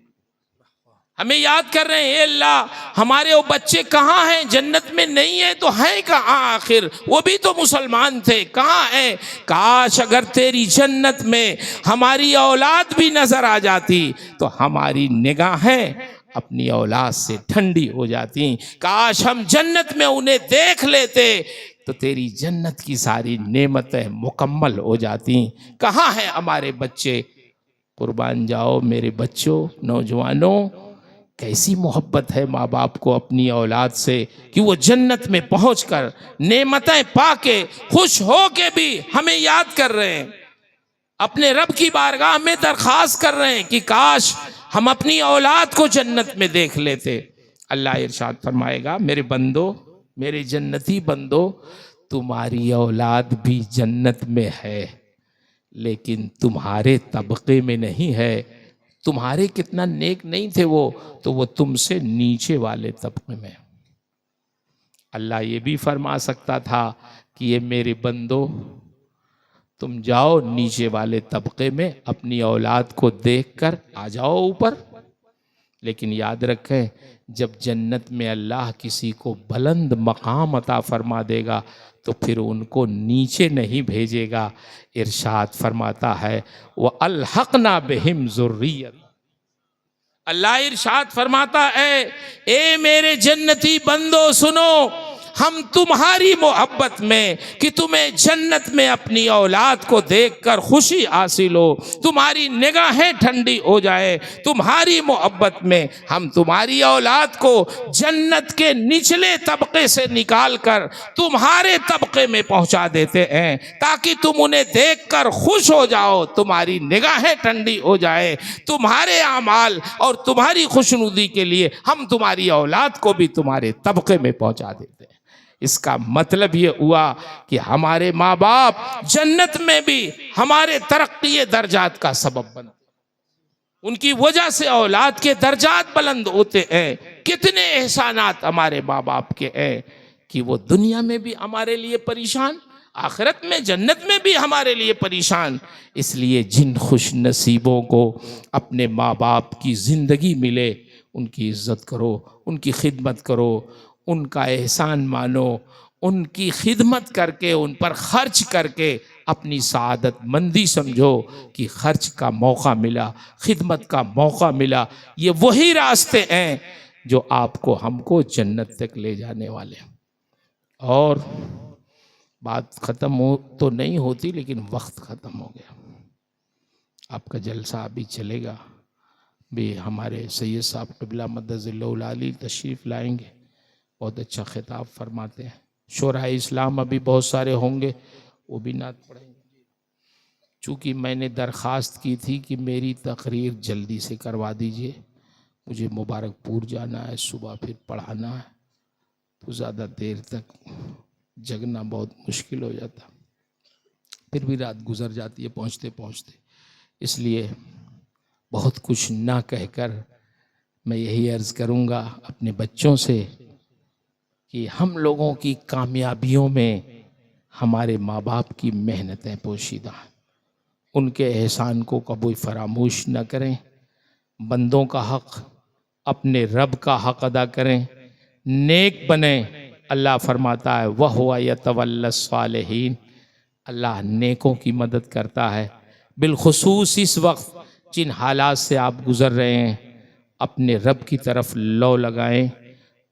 ہمیں یاد کر رہے ہیں۔ اے اللہ ہمارے وہ بچے کہاں ہیں؟ جنت میں نہیں ہیں تو ہیں کہاں آخر؟ وہ بھی تو مسلمان تھے، کہاں ہیں؟ کاش اگر تیری جنت میں ہماری اولاد بھی نظر آ جاتی تو ہماری نگاہیں اپنی اولاد سے ٹھنڈی ہو جاتی۔ کاش ہم جنت میں انہیں دیکھ لیتے تو تیری جنت کی ساری نعمتیں مکمل ہو جاتی۔ کہاں ہیں ہمارے بچے؟ قربان جاؤ میرے بچوں، نوجوانوں، کیسی محبت ہے ماں باپ کو اپنی اولاد سے کہ وہ جنت میں پہنچ کر نعمتیں پا کے خوش ہو کے بھی ہمیں یاد کر رہے ہیں، اپنے رب کی بارگاہ میں درخواست کر رہے ہیں کہ کاش ہم اپنی اولاد کو جنت میں دیکھ لیتے۔ اللہ ارشاد فرمائے گا میرے بندو، میرے جنتی بندو، تمہاری اولاد بھی جنت میں ہے لیکن تمہارے طبقے میں نہیں ہے، تمہارے کتنا نیک نہیں تھے وہ تو وہ تم سے نیچے والے طبقے میں۔ اللہ یہ بھی فرما سکتا تھا کہ یہ میرے بندو تم جاؤ نیچے والے طبقے میں اپنی اولاد کو دیکھ کر آ جاؤ اوپر، لیکن یاد رکھیں جب جنت میں اللہ کسی کو بلند مقام عطا فرما دے گا تو پھر ان کو نیچے نہیں بھیجے گا۔ ارشاد فرماتا ہے وَأَلْحَقْنَا بِهِمْ ذُرِّيَّتَهُمْ، اللہ ارشاد فرماتا ہے اے میرے جنتی بندو سنو، ہم تمہاری محبت میں کہ تمہیں جنت میں اپنی اولاد کو دیکھ کر خوشی حاصل ہو، تمہاری نگاہیں ٹھنڈی ہو جائے، تمہاری محبت میں ہم تمہاری اولاد کو جنت کے نچلے طبقے سے نکال کر تمہارے طبقے میں پہنچا دیتے ہیں تاکہ تم انہیں دیکھ کر خوش ہو جاؤ، تمہاری نگاہیں ٹھنڈی ہو جائے، تمہارے اعمال اور تمہاری خوشنودی کے لیے ہم تمہاری اولاد کو بھی تمہارے طبقے میں پہنچا دیتے ہیں۔ اس کا مطلب یہ ہوا کہ ہمارے ماں باپ جنت میں بھی ہمارے ترقی درجات کا سبب بنتے، ان کی وجہ سے اولاد کے درجات بلند ہوتے ہیں۔ کتنے احسانات ہمارے ماں باپ کے ہیں کہ وہ دنیا میں بھی ہمارے لیے پریشان، آخرت میں جنت میں بھی ہمارے لیے پریشان۔ اس لیے جن خوش نصیبوں کو اپنے ماں باپ کی زندگی ملے ان کی عزت کرو، ان کی خدمت کرو، ان کا احسان مانو، ان کی خدمت کر کے ان پر خرچ کر کے اپنی سعادت مندی سمجھو کہ خرچ کا موقع ملا، خدمت کا موقع ملا۔ یہ وہی راستے ہیں جو آپ کو ہم کو جنت تک لے جانے والے ہیں۔ اور بات ختم ہو تو نہیں ہوتی لیکن وقت ختم ہو گیا، آپ کا جلسہ ابھی چلے گا بھی، ہمارے سید صاحب قبلہ مدد اللہ العالی تشریف لائیں گے، بہت اچھا خطاب فرماتے ہیں۔ شورائے اسلام ابھی بہت سارے ہوں گے، وہ بھی نعت پڑھیں گے۔ چونکہ میں نے درخواست کی تھی کہ میری تقریر جلدی سے کروا دیجئے، مجھے مبارک پور جانا ہے، صبح پھر پڑھانا ہے، تو زیادہ دیر تک جگنا بہت مشکل ہو جاتا، پھر بھی رات گزر جاتی ہے پہنچتے پہنچتے۔ اس لیے بہت کچھ نہ کہہ کر میں یہی عرض کروں گا اپنے بچوں سے کہ ہم لوگوں کی کامیابیوں میں ہمارے ماں باپ کی محنتیں پوشیدہ ہیں، ان کے احسان کو کبھی فراموش نہ کریں، بندوں کا حق اپنے رب کا حق ادا کریں، نیک بنیں۔ اللہ فرماتا ہے وَهُوَ يَتَوَلَّى الصَّالِحِينَ، اللہ نیکوں کی مدد کرتا ہے، بالخصوص اس وقت جن حالات سے آپ گزر رہے ہیں اپنے رب کی طرف لو لگائیں،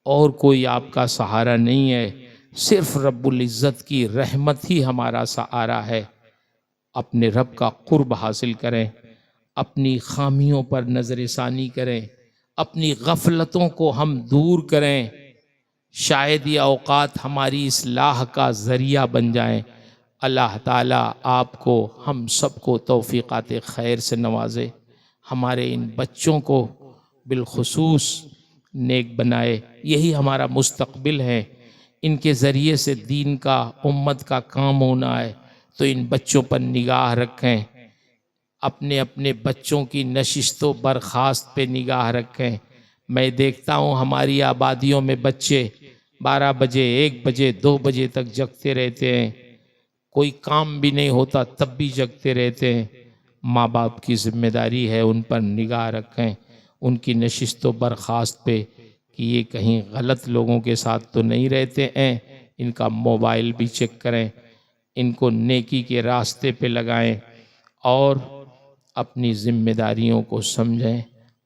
اور کوئی آپ کا سہارا نہیں ہے، صرف رب العزت کی رحمت ہی ہمارا سہارا ہے۔ اپنے رب کا قرب حاصل کریں، اپنی خامیوں پر نظر ثانی کریں، اپنی غفلتوں کو ہم دور کریں، شاید یہ اوقات ہماری اصلاح کا ذریعہ بن جائیں۔ اللہ تعالیٰ آپ کو، ہم سب کو توفیقات خیر سے نوازے، ہمارے ان بچوں کو بالخصوص نیک بنائے، یہی ہمارا مستقبل ہے۔ ان کے ذریعے سے دین کا، امت کا کام ہونا ہے، تو ان بچوں پر نگاہ رکھیں، اپنے اپنے بچوں کی نشست و برخاست پہ نگاہ رکھیں۔ میں دیکھتا ہوں ہماری آبادیوں میں بچے 12 بجے، 1 بجے، 2 بجے تک جگتے رہتے ہیں، کوئی کام بھی نہیں ہوتا تب بھی جگتے رہتے ہیں۔ ماں باپ کی ذمہ داری ہے ان پر نگاہ رکھیں، ان کی نشست و برخاست پہ، کہ یہ کہیں غلط لوگوں کے ساتھ تو نہیں رہتے ہیں، ان کا موبائل بھی چیک کریں، ان کو نیکی کے راستے پہ لگائیں، اور اپنی ذمہ داریوں کو سمجھیں۔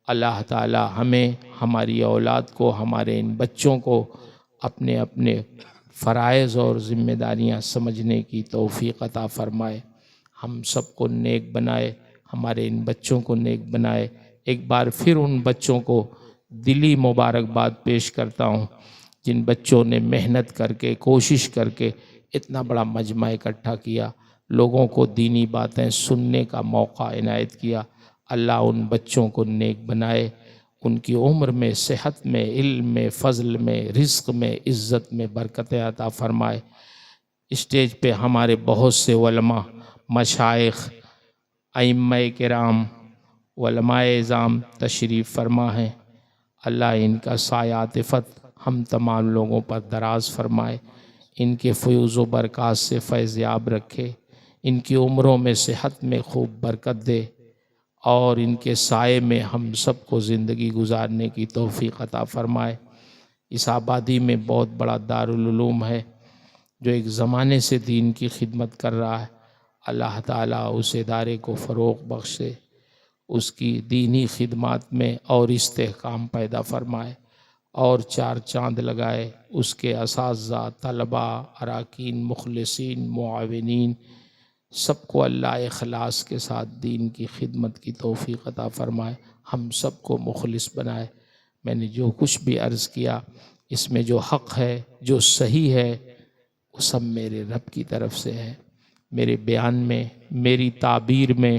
اللہ تعالی ہمیں، ہماری اولاد کو، ہمارے ان بچوں کو اپنے اپنے فرائض اور ذمہ داریاں سمجھنے کی توفیق عطا فرمائے، ہم سب کو نیک بنائے، ہمارے ان بچوں کو نیک بنائے۔ ایک بار پھر ان بچوں کو دلی مبارکباد پیش کرتا ہوں، جن بچوں نے محنت کر کے، کوشش کر کے اتنا بڑا مجمع اکٹھا کیا، لوگوں کو دینی باتیں سننے کا موقع عنایت کیا۔ اللہ ان بچوں کو نیک بنائے، ان کی عمر میں، صحت میں، علم میں، فضل میں، رزق میں، عزت میں برکتیں عطا فرمائے۔ اسٹیج پہ ہمارے بہت سے علماء، مشائخ، ائمہ کرام، علماء اعظام تشریف فرما ہیں، اللہ ان کا سایہ عاطفت ہم تمام لوگوں پر دراز فرمائے، ان کے فیوز و برکات سے فیض یاب رکھے، ان کی عمروں میں، صحت میں خوب برکت دے، اور ان کے سائے میں ہم سب کو زندگی گزارنے کی توفیق عطا فرمائے۔ اس آبادی میں بہت بڑا دارالعلوم ہے جو ایک زمانے سے دین کی خدمت کر رہا ہے، اللہ تعالیٰ اس ادارے کو فروغ بخشے، اس کی دینی خدمات میں اور استحکام پیدا فرمائے، اور 4 چاند لگائے، اس کے اساتذہ، طلباء، اراکین، مخلصین، معاونین، سب کو اللہ اخلاص کے ساتھ دین کی خدمت کی توفیق عطا فرمائے، ہم سب کو مخلص بنائے۔ میں نے جو کچھ بھی عرض کیا، اس میں جو حق ہے، جو صحیح ہے، وہ سب میرے رب کی طرف سے ہے۔ میرے بیان میں، میری تعبیر میں،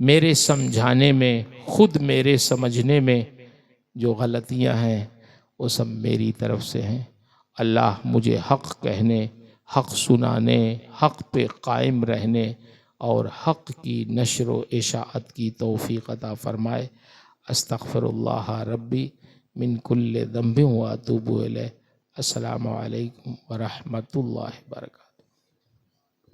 میرے سمجھانے میں، خود میرے سمجھنے میں جو غلطیاں ہیں، وہ سب میری طرف سے ہیں۔ اللہ مجھے حق کہنے، حق سنانے، حق پہ قائم رہنے، اور حق کی نشر و اشاعت کی توفیق عطا فرمائے۔ استغفر اللہ ربی من کل ذنب واتوب الیہ۔ السلام علیکم ورحمۃ اللہ وبرکاتہ۔